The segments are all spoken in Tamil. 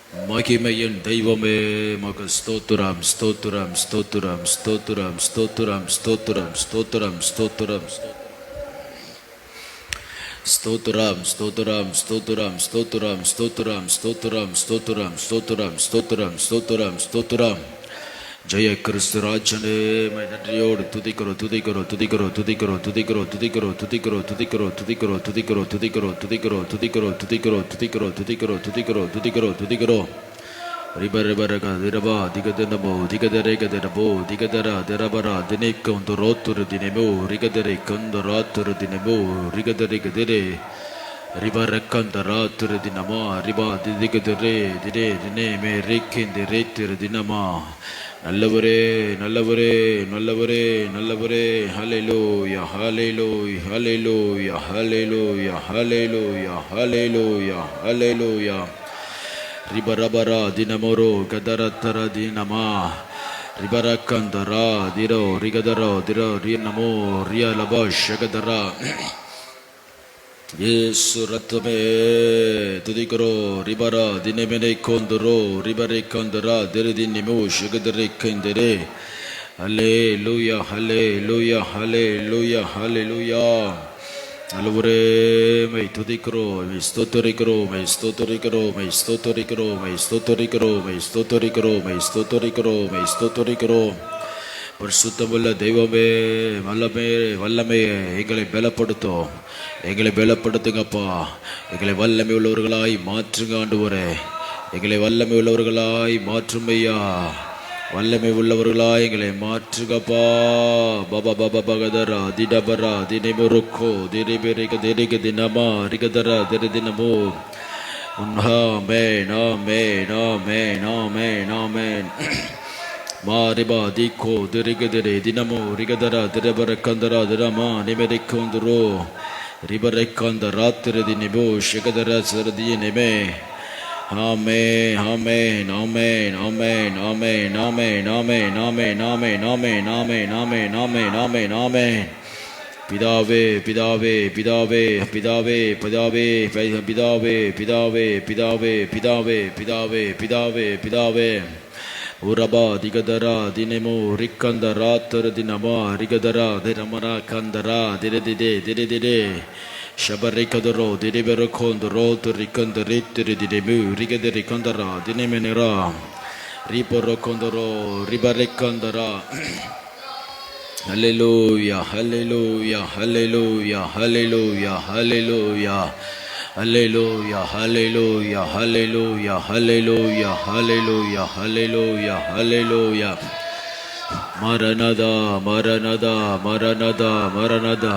மகிமையின் தெய்வமே மக ஸ்தோத்திரம் ஸ்தோத்திரம் ஸ்தோத்திரம் ஸ்தோத்திரம் ஸ்தோத்திரம் ஸ்தோத்திரம் ஸ்தோத்திரம் ஸ்தோத்திரம் ஸ்தோத்திரம் ஸ்தோத்திரம் ஸ்தோத்திரம் ஸ்தோத்திரம் ஸ்தோத்திரம் ஸ்தோத்திரம் ஸ்தோத்திரம் ஸ்தோத்திரம் ஸ்தோத்திரம் ஸ்தோத்திரம் ஸ்தோத்திரம் ஜெய கிறிஸ்து ராஜனே நன்றியோடு துதிக்கிறோம் துதிக்கிறோம் துதிக்கிறோம் துதிக்கிறோம் துதிக்கிறோம் துதிக்கிறோம் துதிக்கிறோம் துதிக்கிறோம் துதிக்கிறோம் துதிக்கிறோம் துதிக்கிறோம் துதிக்கிறோம் துதிக்கிறோம் துதிக்கிறோம் துதிக்கிறோம் துதிக்கிறோம் துதிக்கிறோம் துதிக்கிறோம் துதிக்கிறோம் ரிபரபரக திரபா திகதனமோ திகதரேகதரபோ திகதர திரபரா தினைக்கொந்து ரோத்துரு தினமோ ரிகதரை கொந்து ராத்துரு தினமோ ரிகதரிகதிரே ரிபரக்கந்த ராத்துரு தினமா ரிபா திதிகதிரே திரே தினே மே ரேக்கிந்து ரேத்திரு தினமா நல்லவரே நல்லவரே நல்லவரே நல்லவரே ஹல்லேலூயா ஹல்லேலூயா ஹல்லேலூயா ஹல்லேலூயா ஹல்லேலூயா ஹல்லேலூயா ஹல்லேலூயா ரிபரபரா தினமோரோ கதரத்தர தினமா ரிபரக்கந்தரா திரோ ரிகதரோ திரோ ரியனமோ ரியலபா ஷகதரா ಯೇಸು ರಕ್ತಮೇ ತುದಿಕರೋ ರಿಬರ ದಿನಮೆನೆ ಕೊಂದರೋ ರಿಬರೆ ಕಂದರ ದೆರೆದಿನಿಮೋ ಶಗದರೆ ಕಂದರೆ ಹಲ್ಲೇಲೂಯ ಹಲ್ಲೇಲೂಯ ಹಲ್ಲೇಲೂಯ ಹಲ್ಲೇಲೂಯ நல்லவரே மை துதிக்கிறோ மை ஸ்தோத்தரிக்கிறோ மை ஸ்தோத்தரிக்கிறோ மை ஸ்தோத்தரிக்கிறோ மை ஸ்தோத்தரிக்கிறோ மை ஸ்தோத்தரிக்கிறோ மை ஸ்தோத்தரிக்கிறோ மை ஸ்தோத்தரிக்கிறோ பரிசுத்தமுள்ள தெய்வமே வல்லமே வல்லமே எங்களை பலப்படுத்தும் எங்களை பலப்படுத்துங்கப்பா எங்களை வல்லமை உள்ளவர்களாய் மாற்றுங்க ஆண்டவரே எங்களை வல்லமை உள்ளவர்களாய் மாற்றும் ஐயா வல்லமை உள்ளவர்களாய் எங்களை மாற்றுங்கப்பா பாபா பாபா பகதரா திடபரா தினமுருக்கோ திரிபெரிக திரிக தினமா ரிகதரா திரு தினமோ உன்ஹாமே நாமே நாமே நாமே நாமே மாரிபா திக்கோ திரிகதிரே தினமோ ரிகதரா திரபரக்கந்தரா திரமா நிமெரிக்கொந்தரோ ரிபரைக்கந்த ராத்திரி தினிபோ ஷிகதர சரதிய நிமே ஆமே ஆமே நாமே நாமே நாமே நாமே நாமே நாமே நாமே நாமே நாமே நாமே நாமே நாமே நாமே பிதாவே பிதாவே பிதாவே பிதாவே பிதாவே பிதாவே பிதாவே பிதாவே பிதாவே பிதாவே பிதாவே பிதாவே உரபா திகதரா தினமோ ரிக்கந்த ராத்தரு தினமா ரிகதரா தினமரா கந்தரா திரதிதே திரதிதே ಶಬರಿಕದರೋ ದಿರಿಬೆರಕೊಂದರೋ ತುರಿಕಂದ ರಿತ್ತಿರಿ ದಿರಿಮು ರಿಗದಿರಿ ಕಂದರ ದಿನಮೆನೆರ ರಿಪರಕೊಂದರೋ ರಿಬರಿಕಂದರ ಹಲ್ಲೆಲೂಯಾ ಹಲ್ಲೆಲೂಯಾ ಹಲ್ಲೆಲೂಯಾ ಹಲ್ಲೆಲೂಯಾ ಹಲ್ಲೆಲೂಯಾ Hallelujah, hallelujah, hallelujah, hallelujah, hallelujah, hallelujah, hallelujah. Maranatha, Maranatha, Maranatha, Maranatha.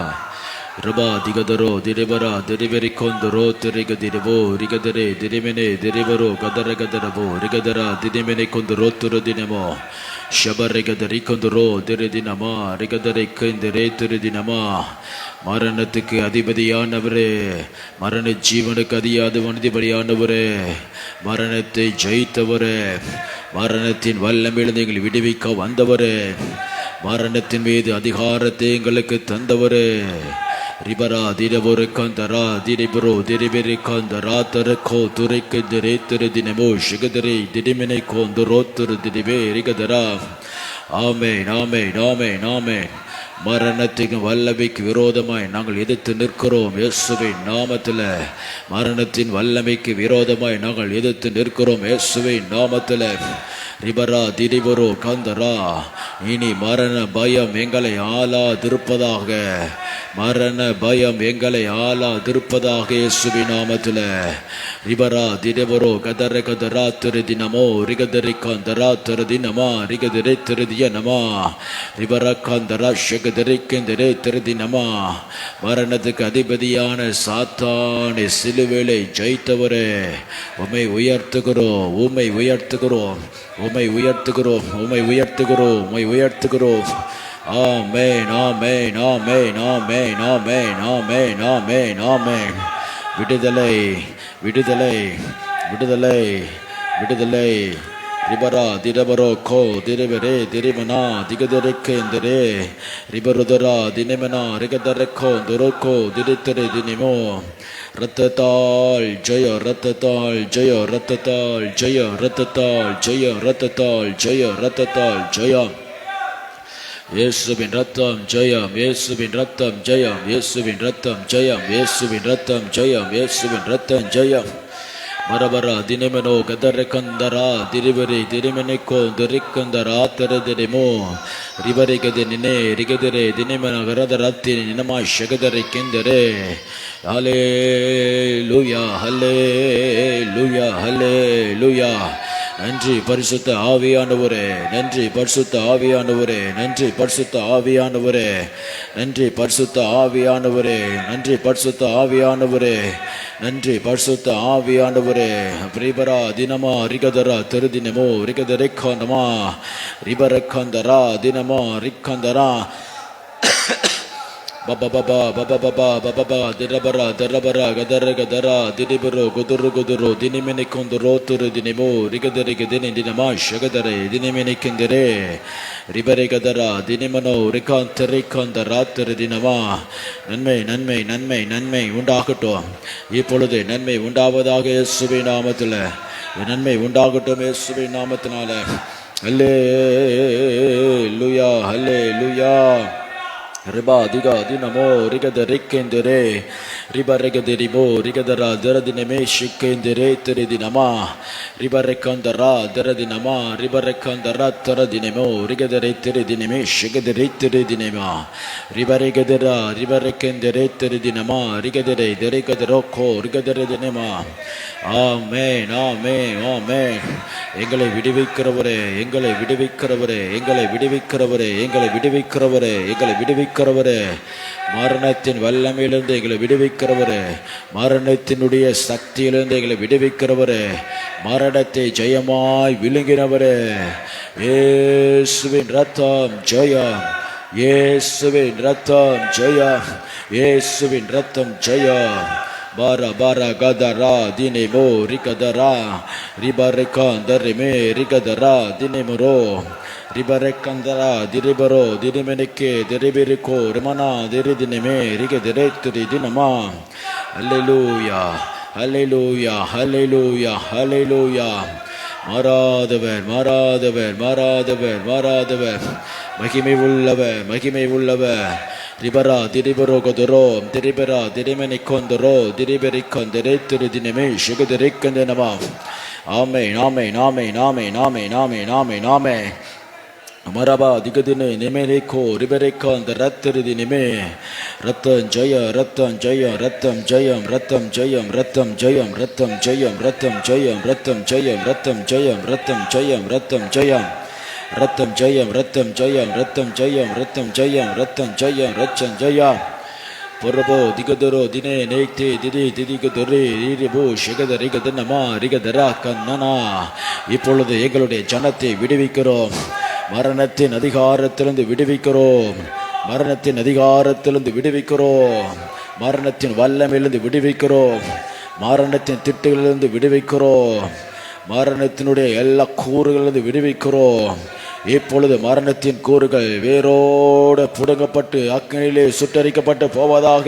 Rabba digadaro, diribara, diribirikondoro, tirigadiribo, rigadere, dirimene, diribaro, gadaragadabo, rigadara, dirimene kondoro, turodinamo. ஷபரிகதரிக்கொந்தரோ திரதினமா ரிகதரிக்கந்தரே திரதினமா மரணத்துக்கு அதிபதியானவரே மரண ஜீவனுக்கு அதிபதியானவரே மரணத்தை ஜெயித்தவரே மரணத்தின் வல்லமையிலிருந்து எங்களை விடுவிக்க வந்தவரே மரணத்தின் மீது அதிகாரத்தை எங்களுக்கு தந்தவரே ரிபரா திரபொரு கந்தரா திரிபுரோ திரிபெரி கந்தரா தரக்கோ துரைக்கு திரே திருதினமோ ஷிகதரை திரிமினை கோந்துரோ திருதிரிவே ரிகதரா ஆமே நாமே நாமே நாமே மரணத்துக்கு வல்லமைக்கு விரோதமாய் நாங்கள் எதிர்த்து நிற்கிறோம் இயேசுவின் நாமத்தில் மரணத்தின் வல்லமைக்கு விரோதமாய் நாங்கள் எதிர்த்து நிற்கிறோம் இயேசுவின் நாமத்தில் ரிபரா திரிபுரோ கந்தரா இனி மரண பயம் எங்களை ஆளாதிருப்பதாக மரண பயம் எங்களை ஆளாதிருப்பதாக இயேசுவின் நாமத்தில் ரிபரா திரிபுரோ கதர கதரா திருதினமோ ரிகதரி கந்தரா திருதினமா ரிகதிரை திருதியனமா ரிபரா கந்தரா ஷகதரிக்கந்தரே திருதினமா மரணத்துக்கு அதிபதியான சாத்தானை சிலுவையிலே ஜெயித்தவரே உம்மை உயர்த்துகிறோம் உம்மை உயர்த்துகிறோம் உம்மை உயர்த்துகிறோம் உம்மை உயர்த்துகிறோம் உம்மை உயர்த்துகிறோம் ஆமென் ஆமென் ஆமென் ஆமென் ஆமென் ஆமென் ஆமென் ஆமென் விடுதலை விடுதலை விடுதலை விடுதலை ரிபரா திரபரோ கோ திரிபரே திரிமனா திகதரிக்கேந்திரே ரிபருதரா தினிமனா ரிகதரக்கோ துரோக்கோ திரித்தரை தினிமோ ரத்தத்தால் ஜெய ரத்தத்தால் ஜெய ரத்தத்தால் ஜெய ரத்தத்தால் ஜெய ரத்தத்தால் ஜெய ரத்தத்தால் ஜெயம் இயேசுவின் ரத்தம் ஜெயம் இயேசுவின் ரத்தம் ஜெயம் இயேசுவின் ரத்தம் ஜெயம் இயேசுவின் ரத்தம் ஜெயம் இயேசுவின் ரத்தம் ஜெயம் மரபர தினமெனோ கதரக்கந்தரா திரிவரி திரிமெனிக்கோ திரிக்கந்தரா தெரதிரிமோ ரிவரிகதி நினே ரிகதிரே தினமென கரதரத்தி நினமா ஷகதரை கெந்தரே ஹல்லேலூயா ஹல்லேலூயா ஹல்லேலூயா நன்றி பரிசுத்த ஆவியானவரே நன்றி பரிசுத்த ஆவியானவரே நன்றி பரிசுத்த ஆவியானவரே நன்றி பரிசுத்த ஆவியானவரே நன்றி பரிசுத்த ஆவியானவரே நன்றி பரிசுத்த ஆவியானவரே ரிபரா தினமா ரிகதரா தெருதினமோ ரிகதரைக்காந்தமா ரிபரக்காந்தரா தினமா ரிக்காந்தரா பபா பபா பபா பபா பபா திரபரா திரபரா கதர கதரா திரிபரோ குதுரு குதுரு தினிமெனிக்கொந்துரோ துரு தினிமோ ரிகதரிக தினி தினமா ஷகதரே தினிமெனிக்கெந்தரே ரிபரை கதரா தினிமனோ ரிகாந்தரிக்காந்த ராத்திரி தினமா நன்மை நன்மை நன்மை நன்மை உண்டாகட்டும் இப்பொழுது நன்மை உண்டாவதாக இயேசுவின் நாமத்தில் நன்மை உண்டாகட்டும் இயேசுவின் நாமத்தினால ஹல்லேலூயா ஹல்லேலூயா ரிபா திகா தினமோ ரிகதரிக்கேந்திரே ரிபரிகதிரிமோ ரிகதரா திரதினமே ஷிக்கேந்திரே திரிதினமா ரிபரெக்கந்தரா திரதினமா ரிபரெக்கந்தரா திரதினமோ ரிகதரை திரிதினமே ஷிகதரை திரிதினமா ரிபரிகதரா ரிபரெக்கேந்திரே திரிதினமா ரிகதரை திரைகதரோக்கோ ரிகதரை தினமா ஆமென் ஆமென் ஆமென் எங்களை விடுவிக்கிறவரே எங்களை விடுவிக்கிறவரே எங்களை விடுவிக்கிறவரே எங்களை விடுவிக்கிறவரே எங்களை விடுவிக்கிறவரே மரணத்தின் வல்லமையிலிருந்து எங்களை விடுவிக்கிறவரே மரணத்தினுடைய சக்தியிலிருந்து எங்களை விடுவிக்கிறவரே மரணத்தை ஜெயமாய் விழுங்கினவரே இயேசுவின் ரத்தம் ஜெயம் இயேசுவின் ரத்தம் ஜெயம் இயேசுவின் ரத்தம் ஜெயம் பாரா பாரா கதரா தினேமோ ரிகதரா ரிபரிகாந்தரிமே ரிகதரா தினேமரோ ரிபரெக்கந்தரா திரிபரோ திரிமெனிக்கே திரிபிரிக்கோ ரிமனா திரிதினமே ரிகதிரை திரிதினமா அல்லேலூயா அல்லேலூயா அல்லேலூயா அல்லேலூயா மாறாதவர் மாறாதவர் மாறாதவர் மாறாதவர் மகிமை உள்ளவர் மகிமை உள்ளவர் ரிபரா திரிபரோ கதரோ திரிபரா திரிமெனிக்கொந்தரோ திரிபெரிக்கொந்தரே திரிதினமே சுகதிரைக்கந்தனமா ஆமே நாமே நாமே நாமே நாமே நாமே நாமே நாமே மரபா திகதினே நிமேரிக்கோ ரிபெரிக்காந்த ரத்திரிதினமே ரத்தம் ஜெய ரத்தம் ஜெயம் ரத்தம் ஜெயம் ரத்தம் ஜெயம் ரத்தம் ஜெயம் ரத்தம் ஜெயம் ரத்தம் ஜெயம் ரத்தம் ஜெயம் ரத்தம் ஜெயம் ரத்தம் ஜெயம் ரத்தம் ஜெயம் ரத்தம் ஜெயம் ரத்தம் ஜெயம் ரத்தம் ஜெயம் ரத்தம் ஜெயம் ரத்தம் ஜெயம் ரத்தம் ஜெயம் பொறபோ திகதரோ தினே நேய்த்தே திதி திதிகதரே ரிபோ ஷகத ரிகதனமா ரிகதரா கண்ணனா இப்பொழுது எங்களுடைய ஜனத்தை விடுவிக்கிறோம் மரணத்தின் அதிகாரத்திலிருந்து விடுவிக்கிறோம் மரணத்தின் அதிகாரத்திலிருந்து விடுவிக்கிறோம் மரணத்தின் வல்லமையிலிருந்து விடுவிக்கிறோம் மரணத்தின் திட்டுகளிலிருந்து விடுவிக்கிறோம் மரணத்தினுடைய எல்லா கூறுகளிலிருந்து விடுவிக்கிறோம் இப்பொழுது மரணத்தின் கூறுகள் வேரோடு புடுங்கப்பட்டு அக்கினியிலே சுட்டரிக்கப்பட்டு போவதாக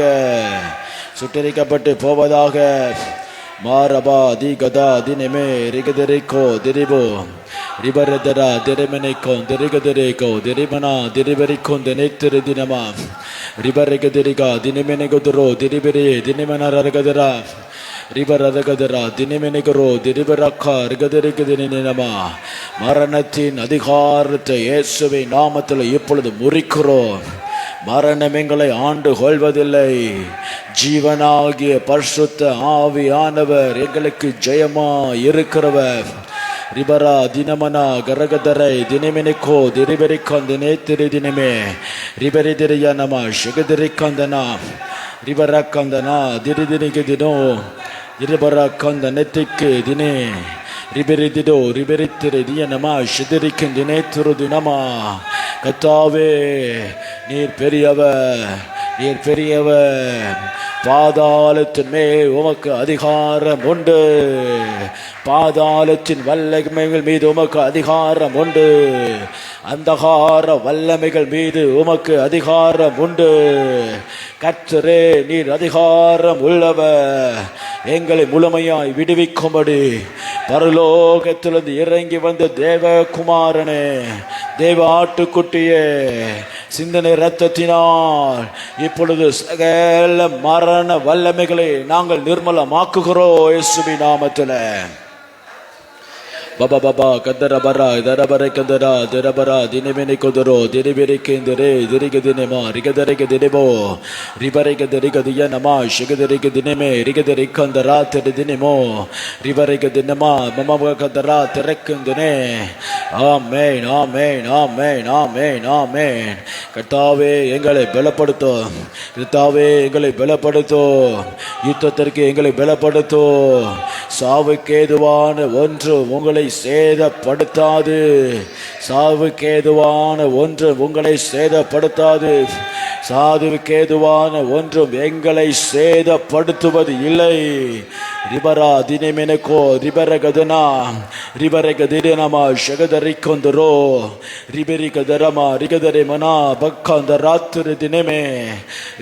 சுட்டரிக்கப்பட்டு போவதாக மாரபா திகதா தினமே ரிகதரிக்கோ திரிபோ ரிபரதரா திரிமனைக்கோ திரிகதரிக்கோ திரிமனா திரிபரிக்கோ தினைத்திரு தினமா ரிபரிகதரிகா தினிமெனிகதுரோ திரிபெரி தினிமனரகதரா ரிபரகதரா தினிமெனிகரோ திரிபரக்கா ரிகதரிகதினமா மரணத்தின் அதிகாரத்தை இயேசுவின் நாமத்தில் இப்பொழுது முறிக்கிறோம் மரணம் எங்களை ஆண்டு கொள்வதில்லை ஜீவனாகிய பரிசுத்த ஆவியானவர் எங்களுக்கு ஜெயமா இருக்கிறவர் ரிபரா தினமனா கரகதரை தினமெனிக்கோ திரிபெரிக்காந்தனே திரு தினமே ரிபரிதிரியானமா ஷிகதிரிக்காந்தனா ரிபரக்காந்தனா திரிதினிகதினோ ரிபரக்காந்த நெத்திக்கு தினே ரிபெரிதிடோ ரிபெரித்திரு தியனமா ஷிதிரிக்கும் தினே திரு தினமா கத்தாவே நீர் பெரியவர் நீர் பெரியவர் பாதாளத்தின் மேல் உமக்கு அதிகாரம் உண்டு. பாதாளத்தின் வல்லமைகள் மீது உமக்கு அதிகாரம் உண்டு. அந்தகார வல்லமைகள் மீது உமக்கு அதிகாரம் உண்டு. கர்த்தரே, நீர் அதிகாரம் உள்ளவர். எங்களை முழுமையாய் விடுவிக்கும்படி பரலோகத்திலிருந்து இறங்கி வந்த தேவகுமாரனே, தேவ ஆட்டுக்குட்டியே, சிந்தனை இரத்தத்தினால் இப்பொழுது சகல மரண வல்லமைகளை நாங்கள் நிர்மலமாக்குகிறோம் இயேசுவின் நாமத்தில். Baba baba kadara bara dara bara kadara dara bara dinimeni kodoro dinibiri kendere dirige dinema rigadare dinebo ribare kadari kadiya nama shigadare dineme rigadare kandara tere dinemo ribare dinema mama kadara terekendene. Amen amen amen amen amen. கர்த்தாவே எங்களை பலப்படுத்தும். கர்த்தாவே எங்களை பலப்படுத்தும். யுத்தத்திற்கு எங்களை பலப்படுத்தும். சாவுக்கு ஏதுவான ஒன்று உங்களை சேதப்படுத்தாது. சாவுக்கு ஏதுவான ஒன்று உங்களை சேதப்படுத்தாது. சாதுவுக்கு ஏதுவான ஒன்றும் எங்களை சேதப்படுத்துவது இல்லை. ரிபரா தினமெனக்கோ ரிபரகதனா ரிபரகதினமா ஷகதரிக்கொந்தரோ ரிபரிகதரமா ரிகதரே மனா பக்கந்த ராத்திரி தினமே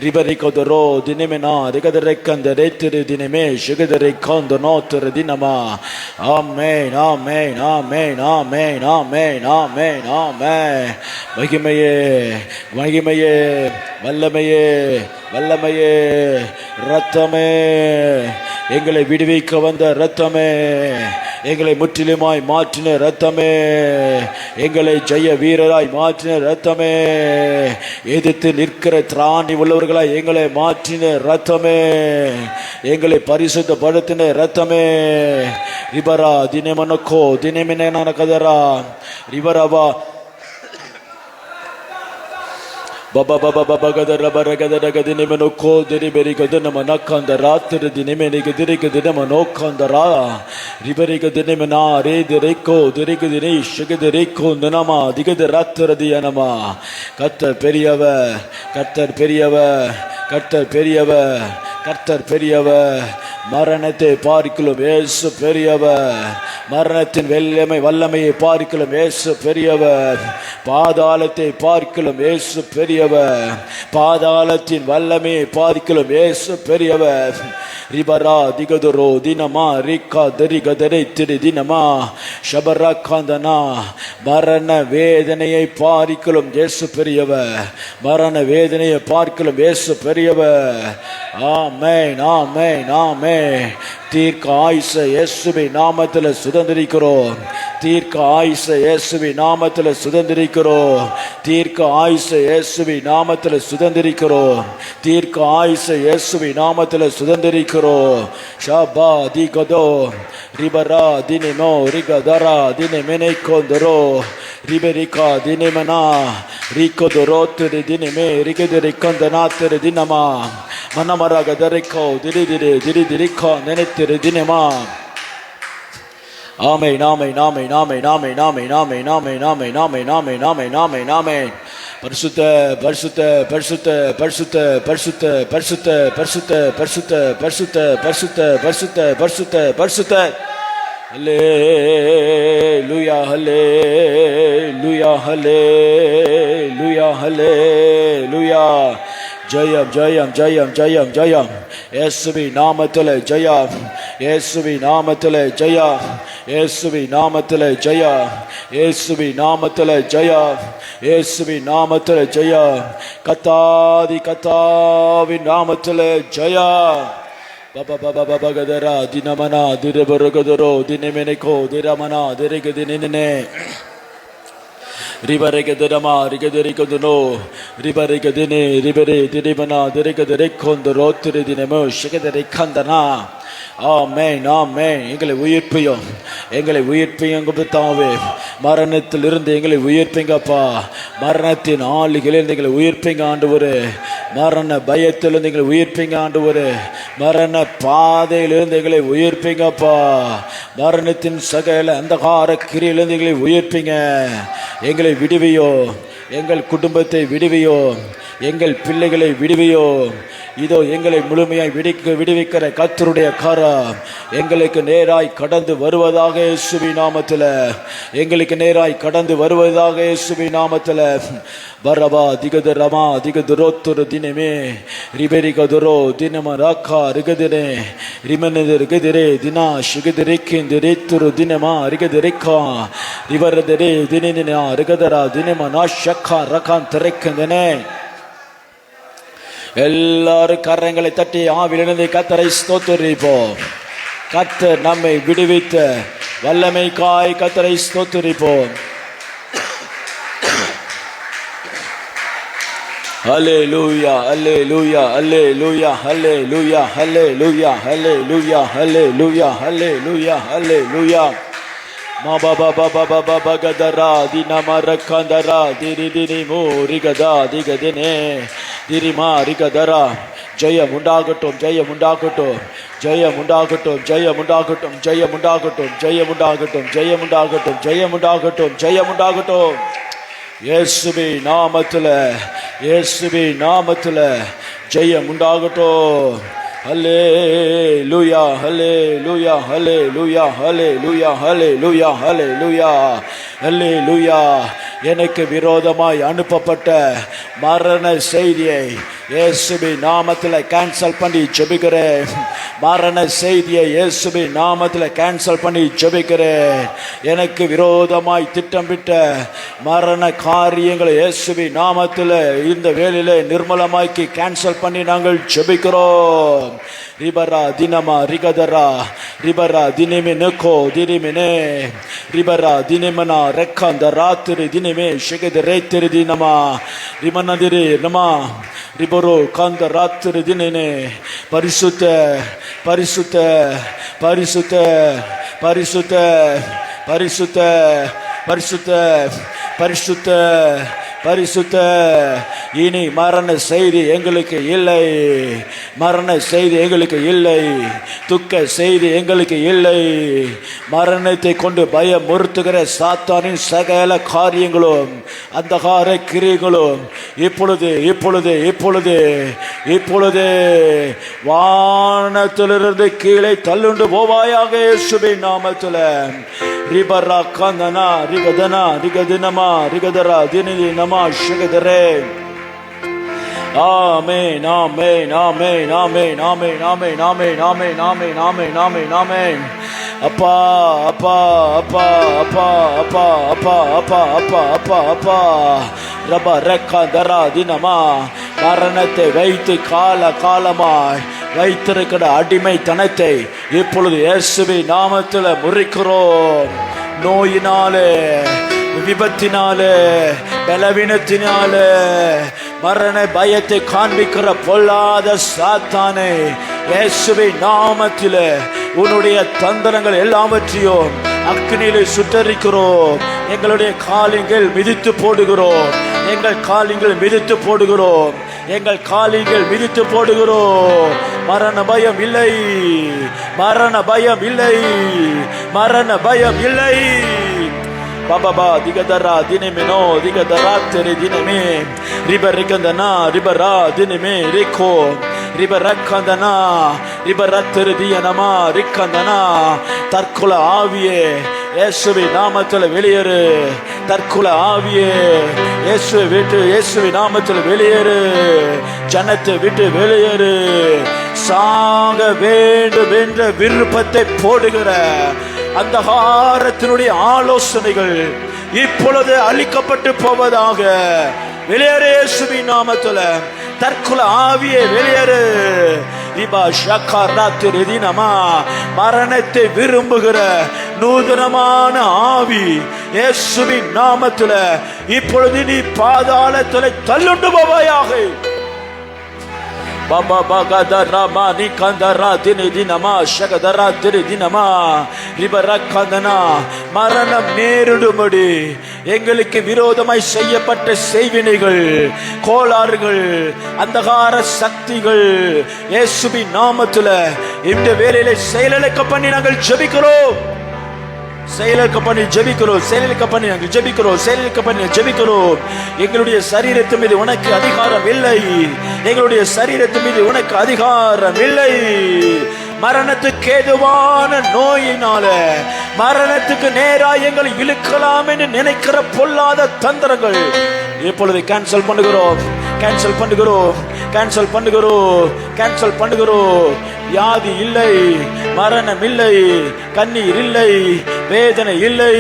ரிபரிகதரோ தினமெனா ரிகதரைக்கந்தரேத்திரி தினமே ஷகதரைக்கந்த நோத்திரி தினமா. ஆமென் ஆமென் ஆமென் ஆமென் ஆமென் ஆமென் ஆமென். மகிமையே மகிமையே வல்லமையே வல்லமையே இரத்தமே, எங்களை விடுவிக்க வந்த இரத்தமே, எங்களை முற்றிலுமாய் மாற்றின இரத்தமே, எங்களை ஜெய வீரராய் மாற்றின இரத்தமே, எதிர்த்து நிற்கிற திராணி உள்ளவர்களாய் எங்களை மாற்றின இரத்தமே, எங்களை பரிசுத்தப்படுத்தின இரத்தமே. ரிபரா தினமனக்கோ Dinamina கதரா ரிபரவா Baba baba baba gadara bara gadara gadine manoko deri beri gadana manakanda ratri dine meni gadiri gadina manokanda riberi gadine mana re dereko deri gadine shigdereko nanama digadrattra diyanama. கர்த்தர் பெரியவர், கர்த்தர் பெரியவர், கர்த்தர் பெரியவர், கர்த்தர் பெரியவர். மரணத்தை பார்க்கலாம் இயேசு பெரியவர். மரணத்தின் வல்லமையை பார்க்கலாம் இயேசு பெரியவர். பாதாளத்தை பார்க்கலாம் இயேசு பெரியவர். பாதாளத்தின் வல்லமையை பார்க்கலாம் இயேசு பெரியவர். ரிபரா திகதரோ தினமா ரிக்கா தரிகதரை திரு தினமா ஷபரா காந்தனா. மரண வேதனையை பார்க்கலாம் இயேசு பெரியவர். மரண வேதனையை பார்க்கலாம் இயேசு பெரியவர். ஆமென் ஆமென் ஆமென். தீர்க்க ஆயுச இயேசுவின் நாமத்தில் சுதந்திரிக்கிறோம். தீர்க்க ஆயுச இயேசுவின் நாமத்தில் சுதந்திரிக்கிறோம். தீர்க்க ஆயுச இயேசுவின் நாமத்தில் சுதந்திரிக்கிறோம். தீர்க்க ஆயுச இயேசுவின் நாமத்தில் சுதந்திரிக்கிறோம். ஷபா திகதோ ரிபரா தினமோ ரிகதரா தினமெனை கொந்தரோ ரிபரிகா தினமனா ரிகதரோ திரு தினமே ரிகதரி கொந்தனா திரு தினமா மனமராக தரிக்கோ திரி திரி திரி திரிக்கோ நினைத்திரு தினமா. ஆமை நாமை நாமை நாமை நாமை நாமை நாமை நாமை நாமை நாமை நாமை நாமை நாமை நாமை. பரிசுத்த பரிசுத்த பரிசுத்த பரிசுத்த பரிசுத்த பரிசுத்த பரிசுத்த பரிசுத்த பரிசுத்த பரிசுத்த பரிசுத்த பரிசுத்த பரிசுத்த. ஹல்லேலூயா ஹல்லேலூயா ஹல்லேலூயா ஹல்லேலூயா. ஜெயம் ஜெயம் ஜெயம் ஜெயம் ஜெயம். இயேசுவி நாமத்திலே ஜெயம். இயேசுவி நாமத்திலே ஜெயம். இயேசுவி நாமத்திலே ஜெயம். இயேசுவி நாமத்திலே ஜெயம். இயேசுவி நாமத்திலே ஜெயம். கத்தாதி கத்தாவின் நாமத்திலே ஜெயம். Baba baba baba gadara dinamana dirabaragadaro dinemeneko diramana diregadinene. Ribaregadama rigadericodono ribaregadine ribere diribana diregaderekondoro dinemo shikadarekandana. ஆமென் ஆமென். எங்களை உயிர்ப்பியும், எங்களை உயிர்ப்பியும் தாவே. மரணத்தில் இருந்து எங்களை உயிர்ப்பிங்கப்பா. மரணத்தின் ஆளுகளில் எங்களை உயிர்ப்பிங்க ஆண்டவரே. மரண பயத்திலிருந்து எங்களை உயிர்ப்பிங்க ஆண்டவரே. மரண பாதையிலிருந்து எங்களை உயிர்ப்பிங்கப்பா. மரணத்தின் சகல அந்தகார கிரியிலிருந்து எங்களை உயிர்ப்பிங்க. எங்களை விடுவியோ, எங்கள் குடும்பத்தை விடுவியோ, எங்கள் பிள்ளைகளை விடுவியோ, இதோ எங்களை முழுமையாய் விடுவிக்கிற கர்த்தருடைய கரம் எங்களுக்கு நேராய் கடந்து வருவதாக இயேசுவின் நாமத்தில், எங்களுக்கு நேராய் கடந்து வருவதாக இயேசுவின் நாமத்தில். பரபா திகதரமா திகதுரோத்துரு தினமே ரிபெரிகதுரோ தினமராக்கா ரிகதிரே ரிமனதிரே தினா ಶಿಗದಿರಿಕೆಂದಿರೇತುರು ದಿನಮ ಅರಿಗದಿರಿಕ ರಿವರದರೆ ದಿನ ಅರಿಗದರ ದಿನಮ ನಾಶಕ ರಕಾಂತರೆಕೆಂದನೆ. எல்லாரும் கரங்களை தட்டி ஆவிலிருந்து கர்த்தரை ஸ்தோத்திரிப்போம். கர்த்தர் நம்மை விடுவித்த வல்லமைக்காய் கர்த்தரை ஸ்தோத்திரிப்போம். Hallelujah, hallelujah, hallelujah, hallelujah, hallelujah, hallelujah, hallelujah, hallelujah, hallelujah. Ma ba ba ba ba ba ba ba gadara dinamarakandara diri diri murigada digadine diri marigadara. ஜெயம் உண்டாகட்டும், ஜெயம் உண்டாகட்டும், ஜெயம் உண்டாகட்டும், ஜெயம் உண்டாகட்டும், ஜெயம் உண்டாகட்டும், ஜெயம் உண்டாகட்டும், ஜெயம் உண்டாகட்டும், ஜெயம் உண்டாகட்டும், ஜெயம் உண்டாகட்டும். இயேசுவே நாமத்துல, இயேசுவே நாமத்துல ஜெயம் உண்டாகட்டும். ஹல்லேலூயா, ஹல்லேலூயா, ஹல்லேலூயா, ஹல்லேலூயா, ஹல்லேலூயா, ஹல்லேலூயா, ஹல்லேலூயா. எனக்கு விரோதமாய் அனுப்பப்பட்ட மரண செய்தியை இயேசுவின் நாமத்தில் கேன்சல் பண்ணி ஜெபிக்கிறேன். மரண செய்தியை இயேசுவின் நாமத்தில் கேன்சல் பண்ணி ஜெபிக்கிறேன். எனக்கு விரோதமாய் திட்டமிட்ட மரண காரியங்களை இயேசுவின் நாமத்தில் இந்த வேளையிலே நிர்மலமாக்கி கேன்சல் பண்ணி நாங்கள் ஜெபிக்கிறோம். ரிபரா தினமா ரிகதரா ரிபரா தினிமி நெக்கோ திரிமினே ரிபரா தினிமனா ரெக்காந்த ராத்திரி தினிமே ஷெகத ரேத்திரி தினமா ரிமனதிரி நமா ரிபரோ காந்த ராத்திரி தினே. பரிசுத்த பரிசுத்த பரிசுத்த பரிசுத்த பரிசுத்த பரிசுத்த பரிசுத்த பரிசுத்த. இனி மரண செய்தி எங்களுக்கு இல்லை, மரண செய்தி எங்களுக்கு இல்லை, துக்க செய்தி எங்களுக்கு இல்லை. மரணத்தை கொண்டு பயமுறுத்துகிற சாத்தானின் சகல காரியங்களும் அந்தகார கிரியைகளும் இப்பொழுது இப்பொழுது இப்பொழுது இப்பொழுது வானத்திலிருந்து கீழே தள்ளுண்டு போவாயாக இயேசுவின் நாமத்தில். ரிபரா காந்தனா ரிகதனா ரிகதினமா ரிகதரா தினி நமா ஷகதரே. ஆமென், ஆமென், ஆமென், ஆமென், ஆமென், ஆமென், ஆமென், ஆமென், ஆமென், ஆமென், ஆமென், ஆமென். அப்பா அப்பா அப்பா அப்பா அப்பா அப்பா அப்பா அப்பா அப்பா அப்பா ரபா ரெக்கா தரா தினமா மரணத்தை வைத்து கால காலமாய் வைத்திருக்கிற அடிமைத்தனத்தை இப்பொழுது இயேசுவின் நாமத்தில் முறிக்கிறோம். நோயினாலே, விபத்தினாலே, பலவீனத்தினாலே மரண பயத்தை காண்பிக்கிற பொல்லாத சாத்தானே இயேசுவின் நாமத்திலே உன்னுடைய தந்திரங்கள் எல்லாவற்றையும் அக்கினியிலே சுட்டரிக்கிறோம். எங்களுடைய காலிங்கள் மிதித்து போடுகிறோம், எங்கள் காலிங்கள் மிதித்து போடுகிறோம், எங்கள் காலிங்கள் மிதித்து போடுகிறோம். மரண பயம் இல்லை, மரண பயம் இல்லை, மரண பயம் இல்லை. பாபா திகதரா தினமினோ திகதரா தெரி தினமே ரிபரிகந்தனா ரிபரா தினமே ரிக்கோ ரிபரக்கந்தனா ரிபரத்திரு தியனமா ரிக்கந்தனா. தற்கொலை ஆவியே இயேசுவின் நாமத்தில் வெளியேறு, தற்கொலை ஆவியே இயேசுவை விட்டு இயேசுவின் நாமத்தில் வெளியேறு, ஜனத்தை விட்டு வெளியேறு. சாக வேண்டும் என்ற விருப்பத்தை போடுகிற அந்தகாரத்தினுடைய ஆலோசனைகள் இப்பொழுது அழிக்கப்பட்டு போவதாக. வெளியேறு இயேசுவின் நாமத்தில். தற்கொலை ஆவியே வெளியேறு. மரணத்தை விரும்புகிற நூதனமான ஆவி இயேசுவின் நாமத்தில் இப்பொழுது நீ பாதாளத்தில் தள்ளுண்டு போவாயாக. பாபா பகதரா மானி கந்தரா தினி தினமா ஷகதரா திரி தினமா ரிபரக்கந்தனா. மரணம் நேரிடும்படி எங்களுக்கு விரோதமாய் செய்யப்பட்ட செய்வினைகள், கோளாறுகள், அந்தகார சக்திகள் இயேசுவின் நாமத்தில் இந்த வேளையிலே செயலிழக்க பண்ணி நாங்கள் ஜெபிக்கிறோம். செயலுக்கு பண்ணி ஜெபிக்கிறோம், செயலுக்கு பண்ணி நாங்கள் ஜெபிக்கிறோம், செயலுக்கு பண்ணி ஜெபிக்கிறோம். எங்களுடைய சரீரத்து மீது உனக்கு அதிகாரம் இல்லை, எங்களுடைய சரீரத்து மீது உனக்கு அதிகாரம் இல்லை. மரணத்துக்கு ஏதுவான நோயினால மரணத்துக்கு நேராக எங்களை இழுக்கலாம் என்று நினைக்கிற பொல்லாத தந்திரங்கள் இப்பொழுது கேன்சல் பண்ணுகிறோம், கேன்சல் பண்ணுகிறோம், கேன்சல் பண்ணுகிறோம், கேன்சல் பண்ணுகிறோம். வியாதி இல்லை, மரணம் இல்லை, கண்ணீர் இல்லை, வேதனை இல்லை,